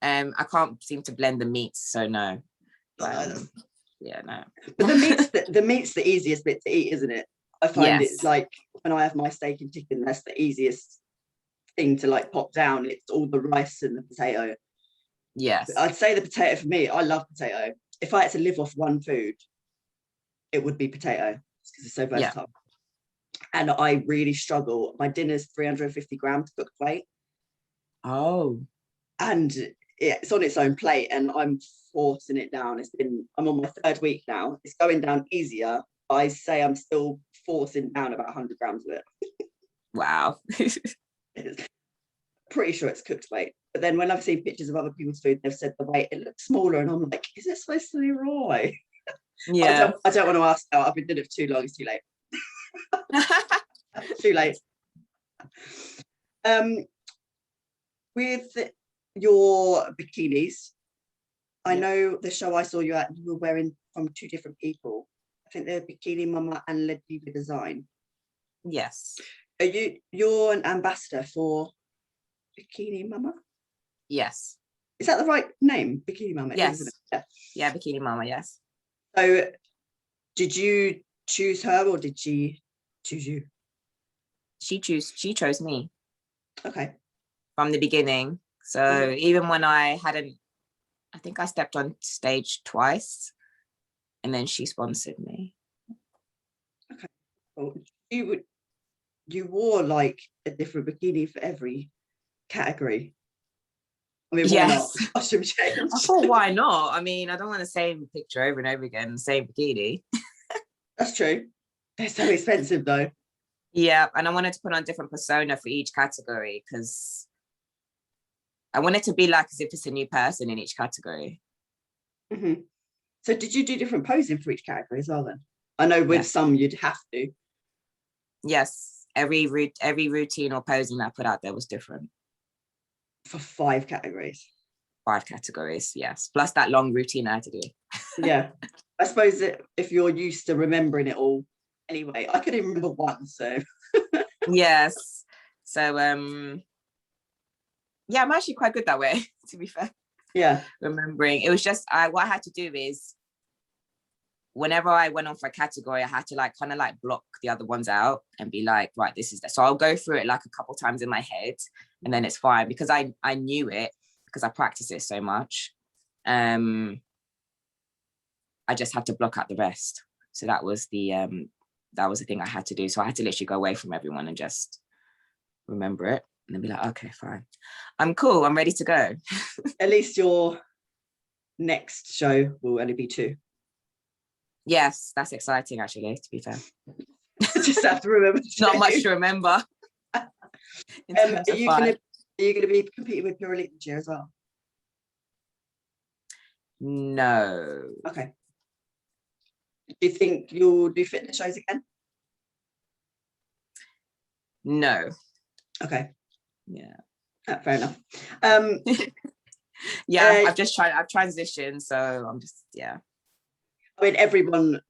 Speaker 2: I can't seem to blend the meats, so no.
Speaker 1: Not either.
Speaker 2: Yeah, no.
Speaker 1: But the meat's the easiest bit to eat, isn't it? I find
Speaker 2: Yes.
Speaker 1: it's like when I have my steak and chicken, that's the easiest thing to like pop down. It's all the rice and the potato.
Speaker 2: Yes.
Speaker 1: I'd say the potato for me, I love potato. If I had to live off one food, it would be potato because it's so
Speaker 2: Yeah.
Speaker 1: versatile. And I really struggle. My dinner's 350 grams cooked weight.
Speaker 2: Oh.
Speaker 1: And it's on its own plate and I'm forcing it down. I'm on my 3rd week now. It's going down easier. I say I'm still forcing down about 100 grams of it.
Speaker 2: Wow.
Speaker 1: Pretty sure it's cooked weight. But then when I've seen pictures of other people's food, they've said the weight, it looks smaller. And I'm like, is it supposed to be raw?
Speaker 2: Yeah.
Speaker 1: I don't want to ask now. I've been doing it for too long. It's too late. Too late. With your bikinis, I know the show I saw you at, you were wearing from 2 different people. I think they're Bikini Mama and Led Diva Design.
Speaker 2: Yes.
Speaker 1: You're an ambassador for Bikini Mama?
Speaker 2: Yes.
Speaker 1: Is that the right name? Bikini Mama?
Speaker 2: Yes.
Speaker 1: Isn't it?
Speaker 2: Yeah, Bikini Mama, yes.
Speaker 1: So did you choose her or did she choose you?
Speaker 2: She chose me
Speaker 1: Okay.
Speaker 2: from the beginning. So even when I think I stepped on stage twice and then she sponsored me.
Speaker 1: Okay. Well, you wore like a different bikini for every category. I mean, why not? Costume change.
Speaker 2: I thought, why not? I mean, I don't want the same picture over and over again, the same bikini.
Speaker 1: That's true. They're so expensive though.
Speaker 2: Yeah, and I wanted to put on a different persona for each category because I want it to be like as if it's a new person in each category.
Speaker 1: Mm-hmm. So did you do different posing for each category as well then? I know with some you'd have to.
Speaker 2: Yes, every routine or posing that I put out there was different.
Speaker 1: For 5 categories.
Speaker 2: 5 categories, yes. Plus that long routine I had to do.
Speaker 1: Yeah. I suppose that if you're used to remembering it all anyway, I could even remember one, so.
Speaker 2: Yes. So yeah, I'm actually quite good that way, to be fair.
Speaker 1: Yeah.
Speaker 2: Remembering. It was just what I had to do is whenever I went on for a category, I had to like kind of like block the other ones out and be like, right, this is that. So I'll go through it like a couple times in my head and then it's fine because I knew it because I practiced it so much. I just had to block out the rest. So that was the thing I had to do. So I had to literally go away from everyone and just remember it and then be like, okay, fine. I'm cool. I'm ready to go.
Speaker 1: At least your next show will only be 2.
Speaker 2: Yes, that's exciting actually, to be fair.
Speaker 1: Just have to remember.
Speaker 2: Not much to remember.
Speaker 1: Are you going to be competing with Pure Elite this year as well?
Speaker 2: No.
Speaker 1: Okay. Do you think you'll do fitness shows again?
Speaker 2: No.
Speaker 1: Okay.
Speaker 2: Yeah.
Speaker 1: Fair enough.
Speaker 2: Yeah, I've transitioned, so I'm just, yeah.
Speaker 1: I mean, everyone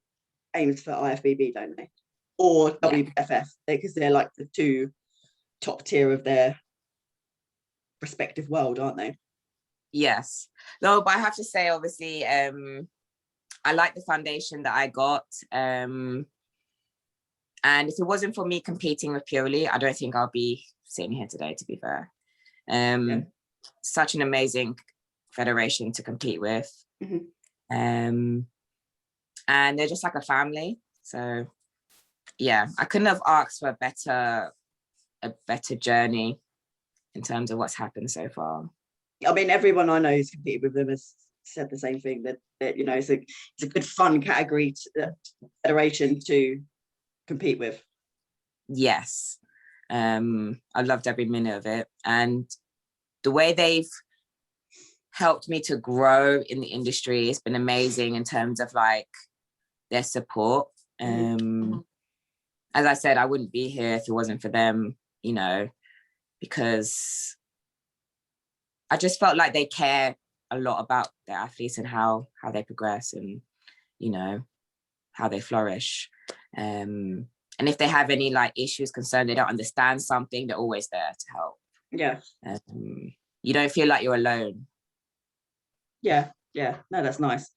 Speaker 1: aims for IFBB, don't they? Or WFF, because they're like the 2 top tier of their respective world, aren't they?
Speaker 2: Yes. No, but I have to say, obviously, I like the foundation that I got. And if it wasn't for me competing with Purely, I don't think I'll be sitting here today, to be fair. Such an amazing federation to compete with. Mm-hmm. And they're just like a family. So yeah, I couldn't have asked for a better journey in terms of what's happened so far.
Speaker 1: I mean, everyone I know who's competed with them has said the same thing, that you know, it's a good fun category federation to compete with.
Speaker 2: Yes. I loved every minute of it. And the way they've helped me to grow in the industry. It's been amazing in terms of like their support. As I said, I wouldn't be here if it wasn't for them, you know, because I just felt like they care a lot about their athletes and how they progress and, you know, how they flourish. And if they have any like issues, concern, they don't understand something, they're always there to help.
Speaker 1: Yeah.
Speaker 2: You don't feel like you're alone.
Speaker 1: Yeah. No, that's nice.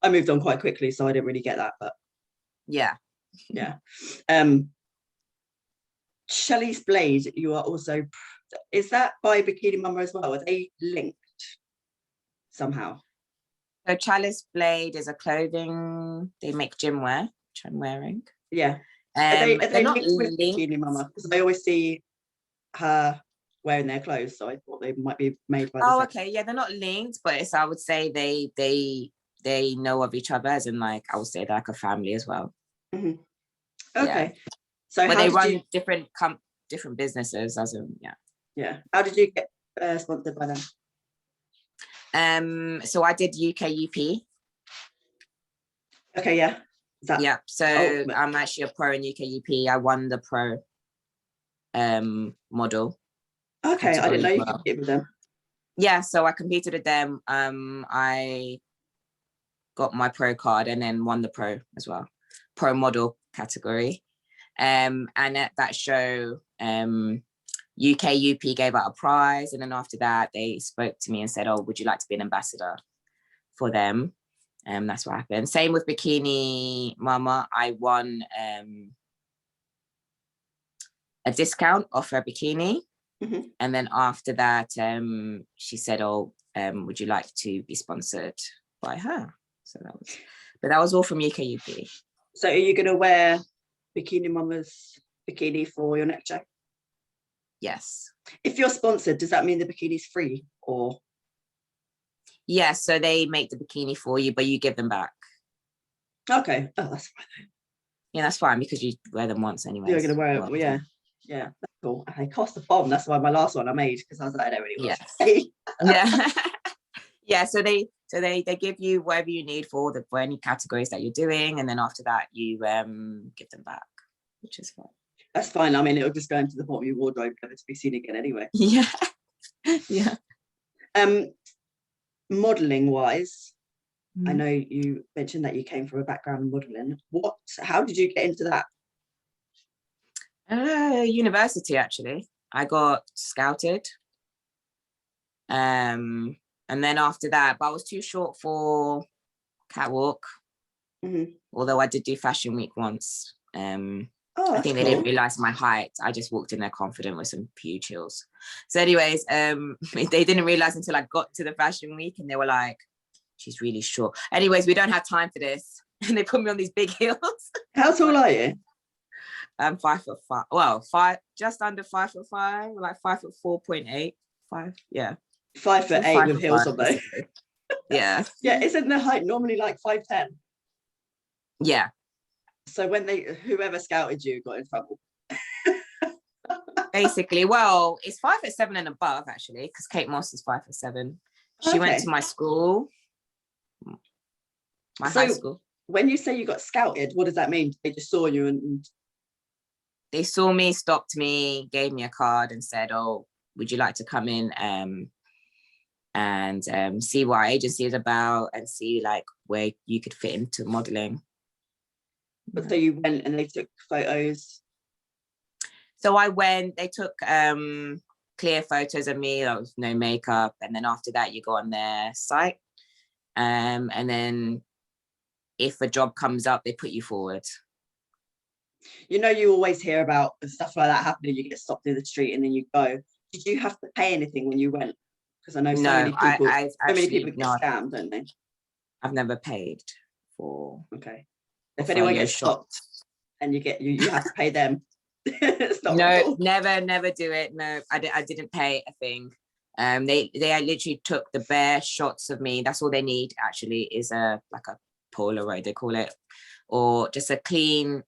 Speaker 1: I moved on quite quickly, so I didn't really get that, but
Speaker 2: yeah.
Speaker 1: Shelly's Blade, you are also, is that by Bikini Mama as well? Are they linked somehow?
Speaker 2: So Chalice Blade is a clothing, they make gym wear, which I'm wearing.
Speaker 1: Yeah. Are they
Speaker 2: not
Speaker 1: linked with Bikini Mama? Because I always see her wearing their clothes, so I thought they might be made by the same.
Speaker 2: Okay, yeah, they're not linked, but I would say they know of each other, as in like I would say they're like a family as well.
Speaker 1: Okay.
Speaker 2: Yeah.
Speaker 1: So
Speaker 2: but they run different businesses, as in
Speaker 1: yeah. How did you get sponsored by
Speaker 2: them? So I did UK UP.
Speaker 1: Okay, yeah.
Speaker 2: So I'm actually a pro in UK UP. I won the pro model.
Speaker 1: Okay, I didn't know you competed with them.
Speaker 2: Yeah, so I competed with them. I got my pro card and then won the pro as well, pro model category. And at that show, UK UP gave out a prize, and then after that they spoke to me and said, oh, would you like to be an ambassador for them? That's what happened. Same with Bikini Mama. I won a discount off her bikini. And then after that, she said, oh, would you like to be sponsored by her? So that was all from UK UP.
Speaker 1: So are you going to wear Bikini Mama's bikini for your next show?
Speaker 2: Yes.
Speaker 1: If you're sponsored, does that mean the bikini's free or?
Speaker 2: Yeah, so they make the bikini for you, but you give them back.
Speaker 1: Okay. Oh, that's fine.
Speaker 2: Yeah, that's fine because you wear them once anyway.
Speaker 1: You're going to wear it. Well, yeah. Yeah, that's cool. And they cost a bomb. That's why my last one I made, because I was like, I don't really want to pay.
Speaker 2: Yeah. Yeah, so they give you whatever you need for any categories that you're doing, and then after that you give them back, which is fine.
Speaker 1: That's fine. I mean, it'll just go into the bottom of your wardrobe, never to be seen again anyway.
Speaker 2: Yeah. Yeah.
Speaker 1: Modeling wise, I know you mentioned that you came from a background in modeling. How did you get into that?
Speaker 2: University, actually. I got scouted. And then after that, but I was too short for catwalk. Although I did do fashion week once. I think they didn't realize my height. I just walked in there confident with some huge heels. So anyways, they didn't realize until I got to the fashion week and they were like, she's really short. Anyways, we don't have time for this. And they put me on these big heels.
Speaker 1: How tall are you?
Speaker 2: I'm 5'5". Well, just under 5'5", like 5'4.8". 5, yeah.
Speaker 1: 5'8" with heels on though.
Speaker 2: Yeah.
Speaker 1: Yeah, isn't the height normally like 5'10"?
Speaker 2: Yeah.
Speaker 1: So when whoever scouted you got in trouble.
Speaker 2: Basically, well, it's 5'7" and above actually, because Kate Moss is 5'7". She went to my school, high school.
Speaker 1: When you say you got scouted, what does that mean? They just saw you and
Speaker 2: they saw me, stopped me, gave me a card and said, oh, would you like to come in and see what our agency is about and see like where you could fit into modeling.
Speaker 1: But so you went and they took photos?
Speaker 2: So I went, they took clear photos of me, like with no makeup. And then after that, you go on their site. And then if a job comes up, they put you forward.
Speaker 1: You know, you always hear about stuff like that happening. You get stopped in the street and then you go. Did you have to pay anything when you went? Because I know so many people get scammed, don't they?
Speaker 2: I've never paid for.
Speaker 1: Okay. If anyone gets stopped and you have to pay them.
Speaker 2: No, never do it. No, I didn't pay a thing. They literally took the bare shots of me. That's all they need actually is like a Polaroid, they call it, or just a clean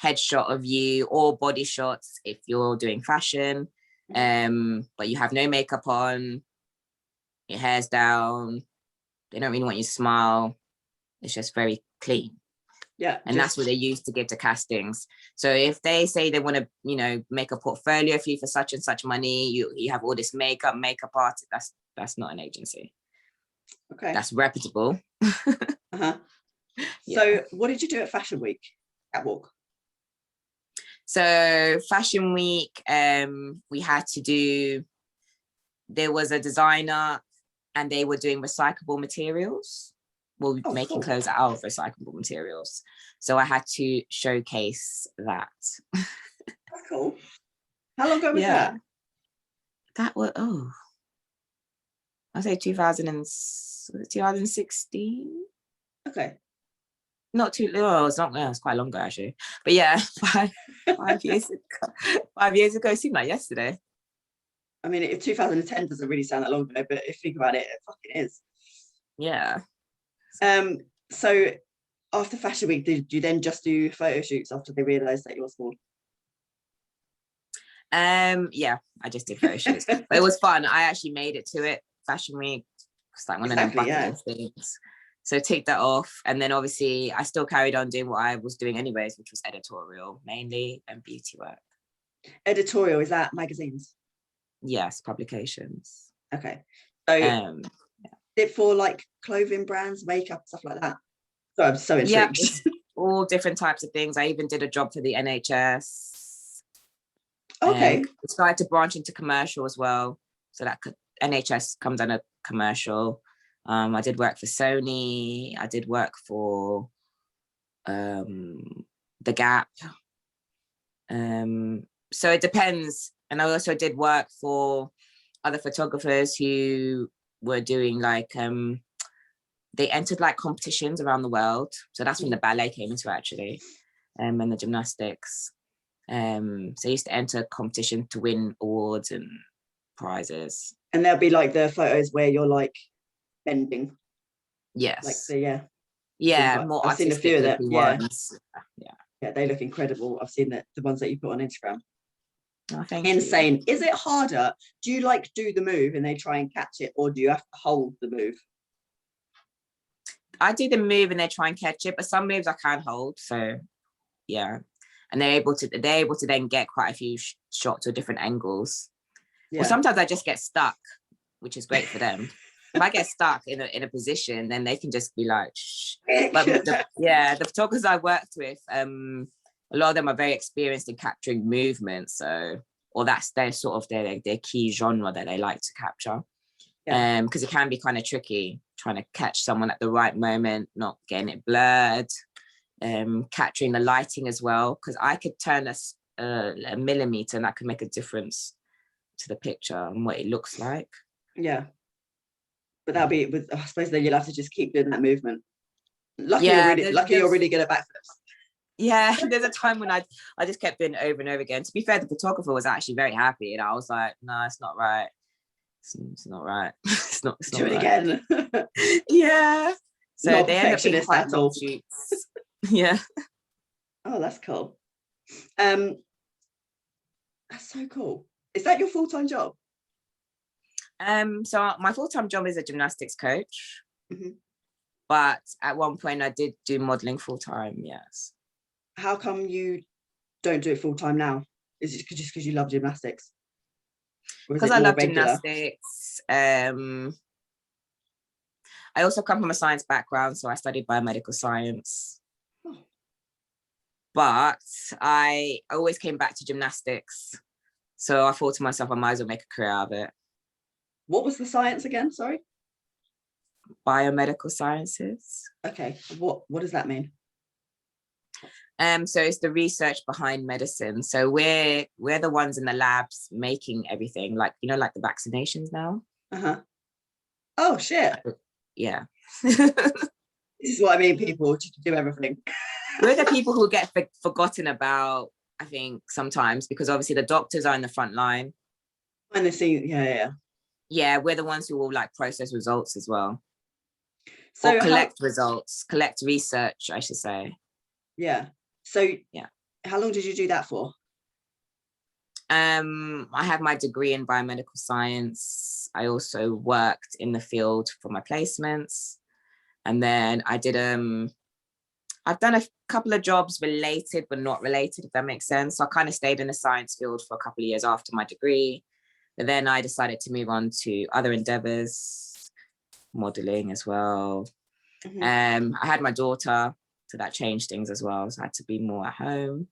Speaker 2: headshot of you, or body shots if you're doing fashion, but you have no makeup on. your hair's down. They don't really want you to smile. It's just very clean.
Speaker 1: Yeah.
Speaker 2: And that's what they use to give to castings. So if they say they want to, you know, make a portfolio for you for such and such money, you have all this makeup artist, that's not an agency.
Speaker 1: Okay.
Speaker 2: That's reputable.
Speaker 1: Uh-huh.
Speaker 2: Yeah.
Speaker 1: So what did you do at Fashion Week catwalk?
Speaker 2: So Fashion Week, we had to do, there was a designer and they were doing recyclable materials. Well, making clothes out of recyclable materials. So I had to showcase that.
Speaker 1: That's cool. How long ago was that?
Speaker 2: That was, I'd say 2016.
Speaker 1: Okay.
Speaker 2: Not too, it's not, it's quite long ago actually. But yeah, 5 years ago. 5 years ago seemed like yesterday.
Speaker 1: I mean, if 2010 doesn't really sound that long ago, but if you think about it, it fucking is.
Speaker 2: Yeah.
Speaker 1: So after Fashion Week, did you then just do photo shoots after they realised that you were small?
Speaker 2: Yeah, I just did photo shoots. But it was fun. I actually made it to it, Fashion Week. It's like one of them bucket list things. So take that off. And then obviously I still carried on doing what I was doing anyways, which was editorial mainly and beauty work.
Speaker 1: Editorial, is that magazines?
Speaker 2: Yes, publications.
Speaker 1: Okay. So it for like clothing brands, makeup, stuff like that. So I'm so intrigued.
Speaker 2: Yeah, all different types of things. I even did a job for the NHS.
Speaker 1: Okay.
Speaker 2: Started to branch into commercial as well. So that NHS comes under commercial. I did work for Sony. I did work for The Gap. So it depends. And I also did work for other photographers who were doing like, they entered like competitions around the world. So that's when the ballet came into actually, and the gymnastics. So I used to enter competition to win awards and prizes.
Speaker 1: And there'll be like the photos where you're like bending.
Speaker 2: Yes.
Speaker 1: Like the
Speaker 2: more
Speaker 1: I've seen a few of them.
Speaker 2: Ones.
Speaker 1: Yeah, they look incredible. I've seen the ones that you put on Instagram.
Speaker 2: Oh, thank
Speaker 1: Insane.
Speaker 2: you.
Speaker 1: Is it harder? Do you like do the move and they try and catch it, or do you have to hold the move?
Speaker 2: I do the move and they try and catch it, but some moves I can't hold. So yeah, and they're able to then get quite a few shots or different angles. Yeah. Or sometimes I just get stuck, which is great for them. If I get stuck in a position, then they can just be like, shh. But the photographers I worked with, a lot of them are very experienced in capturing movement. So, or that's their sort of their key genre that they like to capture. Yeah. Because it can be kind of tricky trying to catch someone at the right moment, not getting it blurred, capturing the lighting as well. Because I could turn a millimeter and that could make a difference to the picture and what it looks like.
Speaker 1: Yeah. But that'll be with, I suppose then you'll have to just keep doing that movement. Lucky you're really good at backflips.
Speaker 2: Yeah, there's a time when I just kept doing it over and over again. To be fair, the photographer was actually very happy, and I was like, no, it's not right. It's not right. It's not
Speaker 1: Do it
Speaker 2: right.
Speaker 1: again.
Speaker 2: Yeah. So
Speaker 1: not
Speaker 2: they end up being quite
Speaker 1: at all.
Speaker 2: shoots. Yeah.
Speaker 1: Oh, that's cool. That's so cool. Is that your full-time job?
Speaker 2: So my full-time job is a gymnastics coach.
Speaker 1: Mm-hmm.
Speaker 2: But at one point I did do modeling full-time, yes.
Speaker 1: How come you don't do it full-time now? Is it just because you love gymnastics?
Speaker 2: Because I love gymnastics. I also come from a science background, so I studied biomedical science. Oh. But I always came back to gymnastics. So I thought to myself, I might as well make a career out of it.
Speaker 1: What was the science again? Sorry?
Speaker 2: Biomedical sciences.
Speaker 1: Okay. What does that mean?
Speaker 2: So it's the research behind medicine. So we're the ones in the labs making everything, like, you know, like the vaccinations now.
Speaker 1: Uh-huh. Oh shit.
Speaker 2: Yeah.
Speaker 1: This is what I mean, people just do everything.
Speaker 2: We're the people who get forgotten about, I think, sometimes, because obviously the doctors are in the front line.
Speaker 1: And they see,
Speaker 2: yeah, we're the ones who will like process results as well. So or collect research, I should say.
Speaker 1: Yeah. So
Speaker 2: yeah.
Speaker 1: How long did you do that for?
Speaker 2: I have my degree in biomedical science. I also worked in the field for my placements. And then I did, I've done a couple of jobs related, but not related, if that makes sense. So I kind of stayed in the science field for a couple of years after my degree. But then I decided to move on to other endeavors, modeling as well. I had my daughter, so that changed things as well. So I had to be more at home.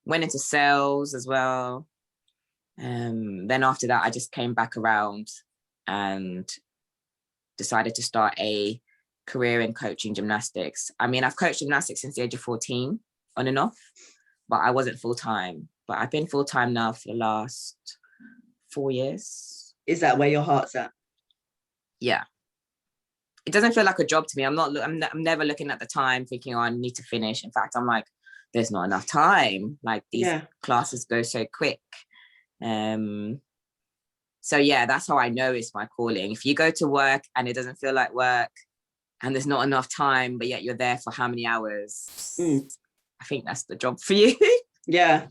Speaker 2: Went into sales as well. Then after that, I just came back around and decided to start a career in coaching gymnastics. I mean, I've coached gymnastics since the age of 14, on and off, but I wasn't full-time. But I've been full-time now for the last 4 years.
Speaker 1: Is that where your heart's at?
Speaker 2: Yeah. It doesn't feel like a job to me. I'm never looking at the time thinking, oh, I need to finish. In fact, I'm like, there's not enough time. Like these classes go so quick. So yeah, that's how I know it's my calling. If you go to work and it doesn't feel like work and there's not enough time, but yet you're there for how many hours? I think that's the job for you.
Speaker 1: Yeah.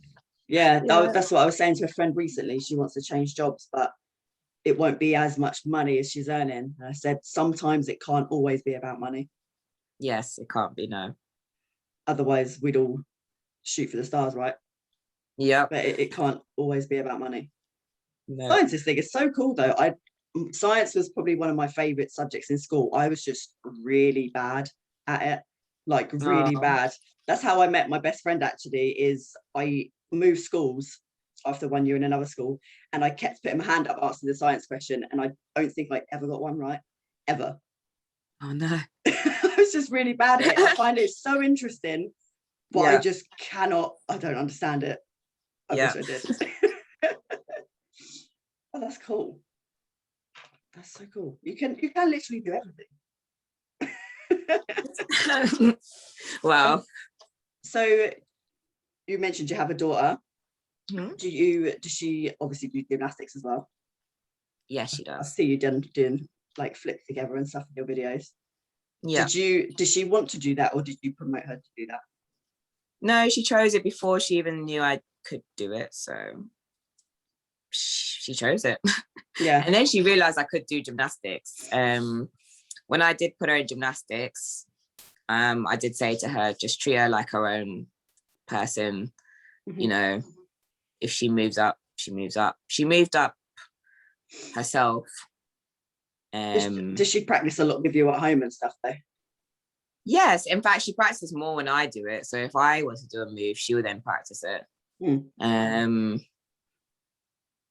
Speaker 1: That's what I was saying to a friend recently. She wants to change jobs, but it won't be as much money as she's earning. And I said, sometimes it can't always be about money.
Speaker 2: Yes, it can't be, no.
Speaker 1: Otherwise, we'd all shoot for the stars, right?
Speaker 2: Yeah.
Speaker 1: But it can't always be about money.
Speaker 2: No.
Speaker 1: Science thing is so cool, though. Science was probably one of my favorite subjects in school. I was just really bad at it, like really bad. That's how I met my best friend, actually, is I moved schools after 1 year in another school, and I kept putting my hand up asking the science question, and I don't think I ever got one right, ever.
Speaker 2: Oh no.
Speaker 1: I was just really bad at it. I find it so interesting, but I just cannot, I don't understand it. I wish I did. Oh, that's cool. That's so cool. You can literally do everything.
Speaker 2: Wow.
Speaker 1: So you mentioned you have a daughter. Does she obviously do gymnastics as well?
Speaker 2: Yeah, she does.
Speaker 1: I see you doing like flips together and stuff in your videos.
Speaker 2: Yeah.
Speaker 1: Did she want to do that, or did you promote her to do that?
Speaker 2: No, she chose it before she even knew I could do it. So she chose it.
Speaker 1: Yeah.
Speaker 2: And then she realized I could do gymnastics. When I did put her in gymnastics, I did say to her, just treat her like her own person. You know, if she moves up, she moves up. She moved up herself.
Speaker 1: Does she practice a lot with you at home and stuff though?
Speaker 2: Yes, in fact, she practices more when I do it. So if I was to do a move, she would then practice it.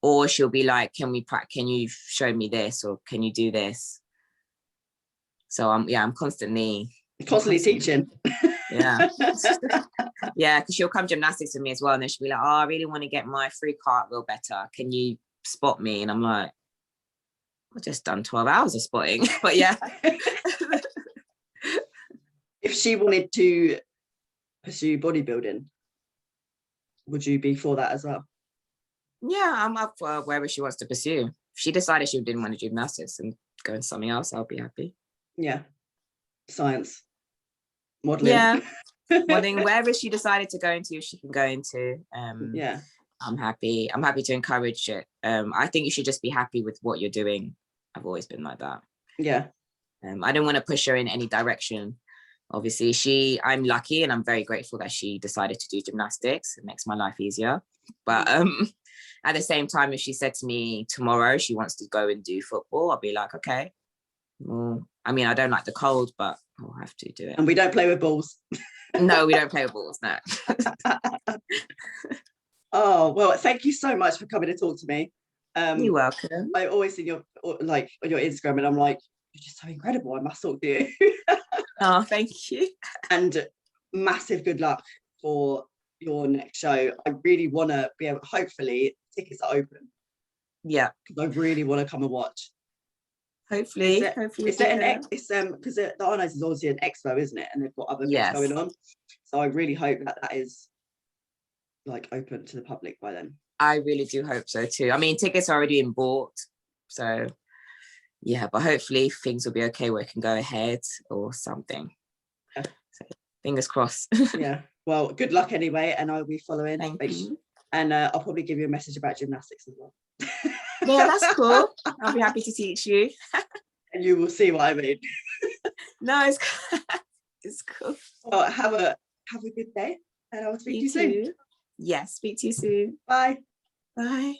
Speaker 2: Or she'll be like, can you show me this, or can you do this? So I'm constantly
Speaker 1: teaching.
Speaker 2: Yeah. Yeah, because she'll come gymnastics with me as well, and then she'll be like, oh, I really want to get my free cartwheel better. Can you spot me? And I'm like, I've just done 12 hours of spotting. But yeah.
Speaker 1: If she wanted to pursue bodybuilding, would you be for that as well?
Speaker 2: Yeah, I'm up for wherever she wants to pursue. If she decided she didn't want to do gymnastics and go into something else, I'll be happy.
Speaker 1: Yeah. Science. Modeling.
Speaker 2: Yeah. Modeling, wherever she decided to go into, she can go into.
Speaker 1: Yeah.
Speaker 2: I'm happy to encourage it. I think you should just be happy with what you're doing. I've always been like that.
Speaker 1: Yeah.
Speaker 2: I don't want to push her in any direction. Obviously, I'm lucky and I'm very grateful that she decided to do gymnastics. It makes my life easier. But at the same time, if she said to me tomorrow she wants to go and do football, I'll be like, okay. Well, I mean, I don't like the cold, but I'll have to do it.
Speaker 1: And we don't play with balls.
Speaker 2: No, we don't play with balls, no.
Speaker 1: Oh, well, thank you so much for coming to talk to me.
Speaker 2: You're welcome.
Speaker 1: I always see your on your Instagram, and I'm like, you're just so incredible. I must talk to you.
Speaker 2: Oh, thank you.
Speaker 1: And massive good luck for your next show. I really want to be able, hopefully tickets are open.
Speaker 2: Yeah.
Speaker 1: I really want to come and watch.
Speaker 2: Hopefully.
Speaker 1: Is there an because the Arnos is obviously an expo, isn't it? And they've got other bits going on. So I really hope that is like open to the public by then. I
Speaker 2: really do hope so too. I mean, tickets are already been bought, so yeah, but hopefully things will be okay where it can go ahead or something. Yeah. So fingers crossed.
Speaker 1: Yeah. Well, good luck anyway, and I'll be following.
Speaker 2: Thank you.
Speaker 1: And I'll probably give you a message about gymnastics as well.
Speaker 2: Yeah, that's cool. I'll be happy to teach you.
Speaker 1: And you will see what I mean.
Speaker 2: No, it's it's cool.
Speaker 1: Well, have a good day, and I will speak to you soon.
Speaker 2: Yes, speak to you soon.
Speaker 1: Bye.
Speaker 2: Bye.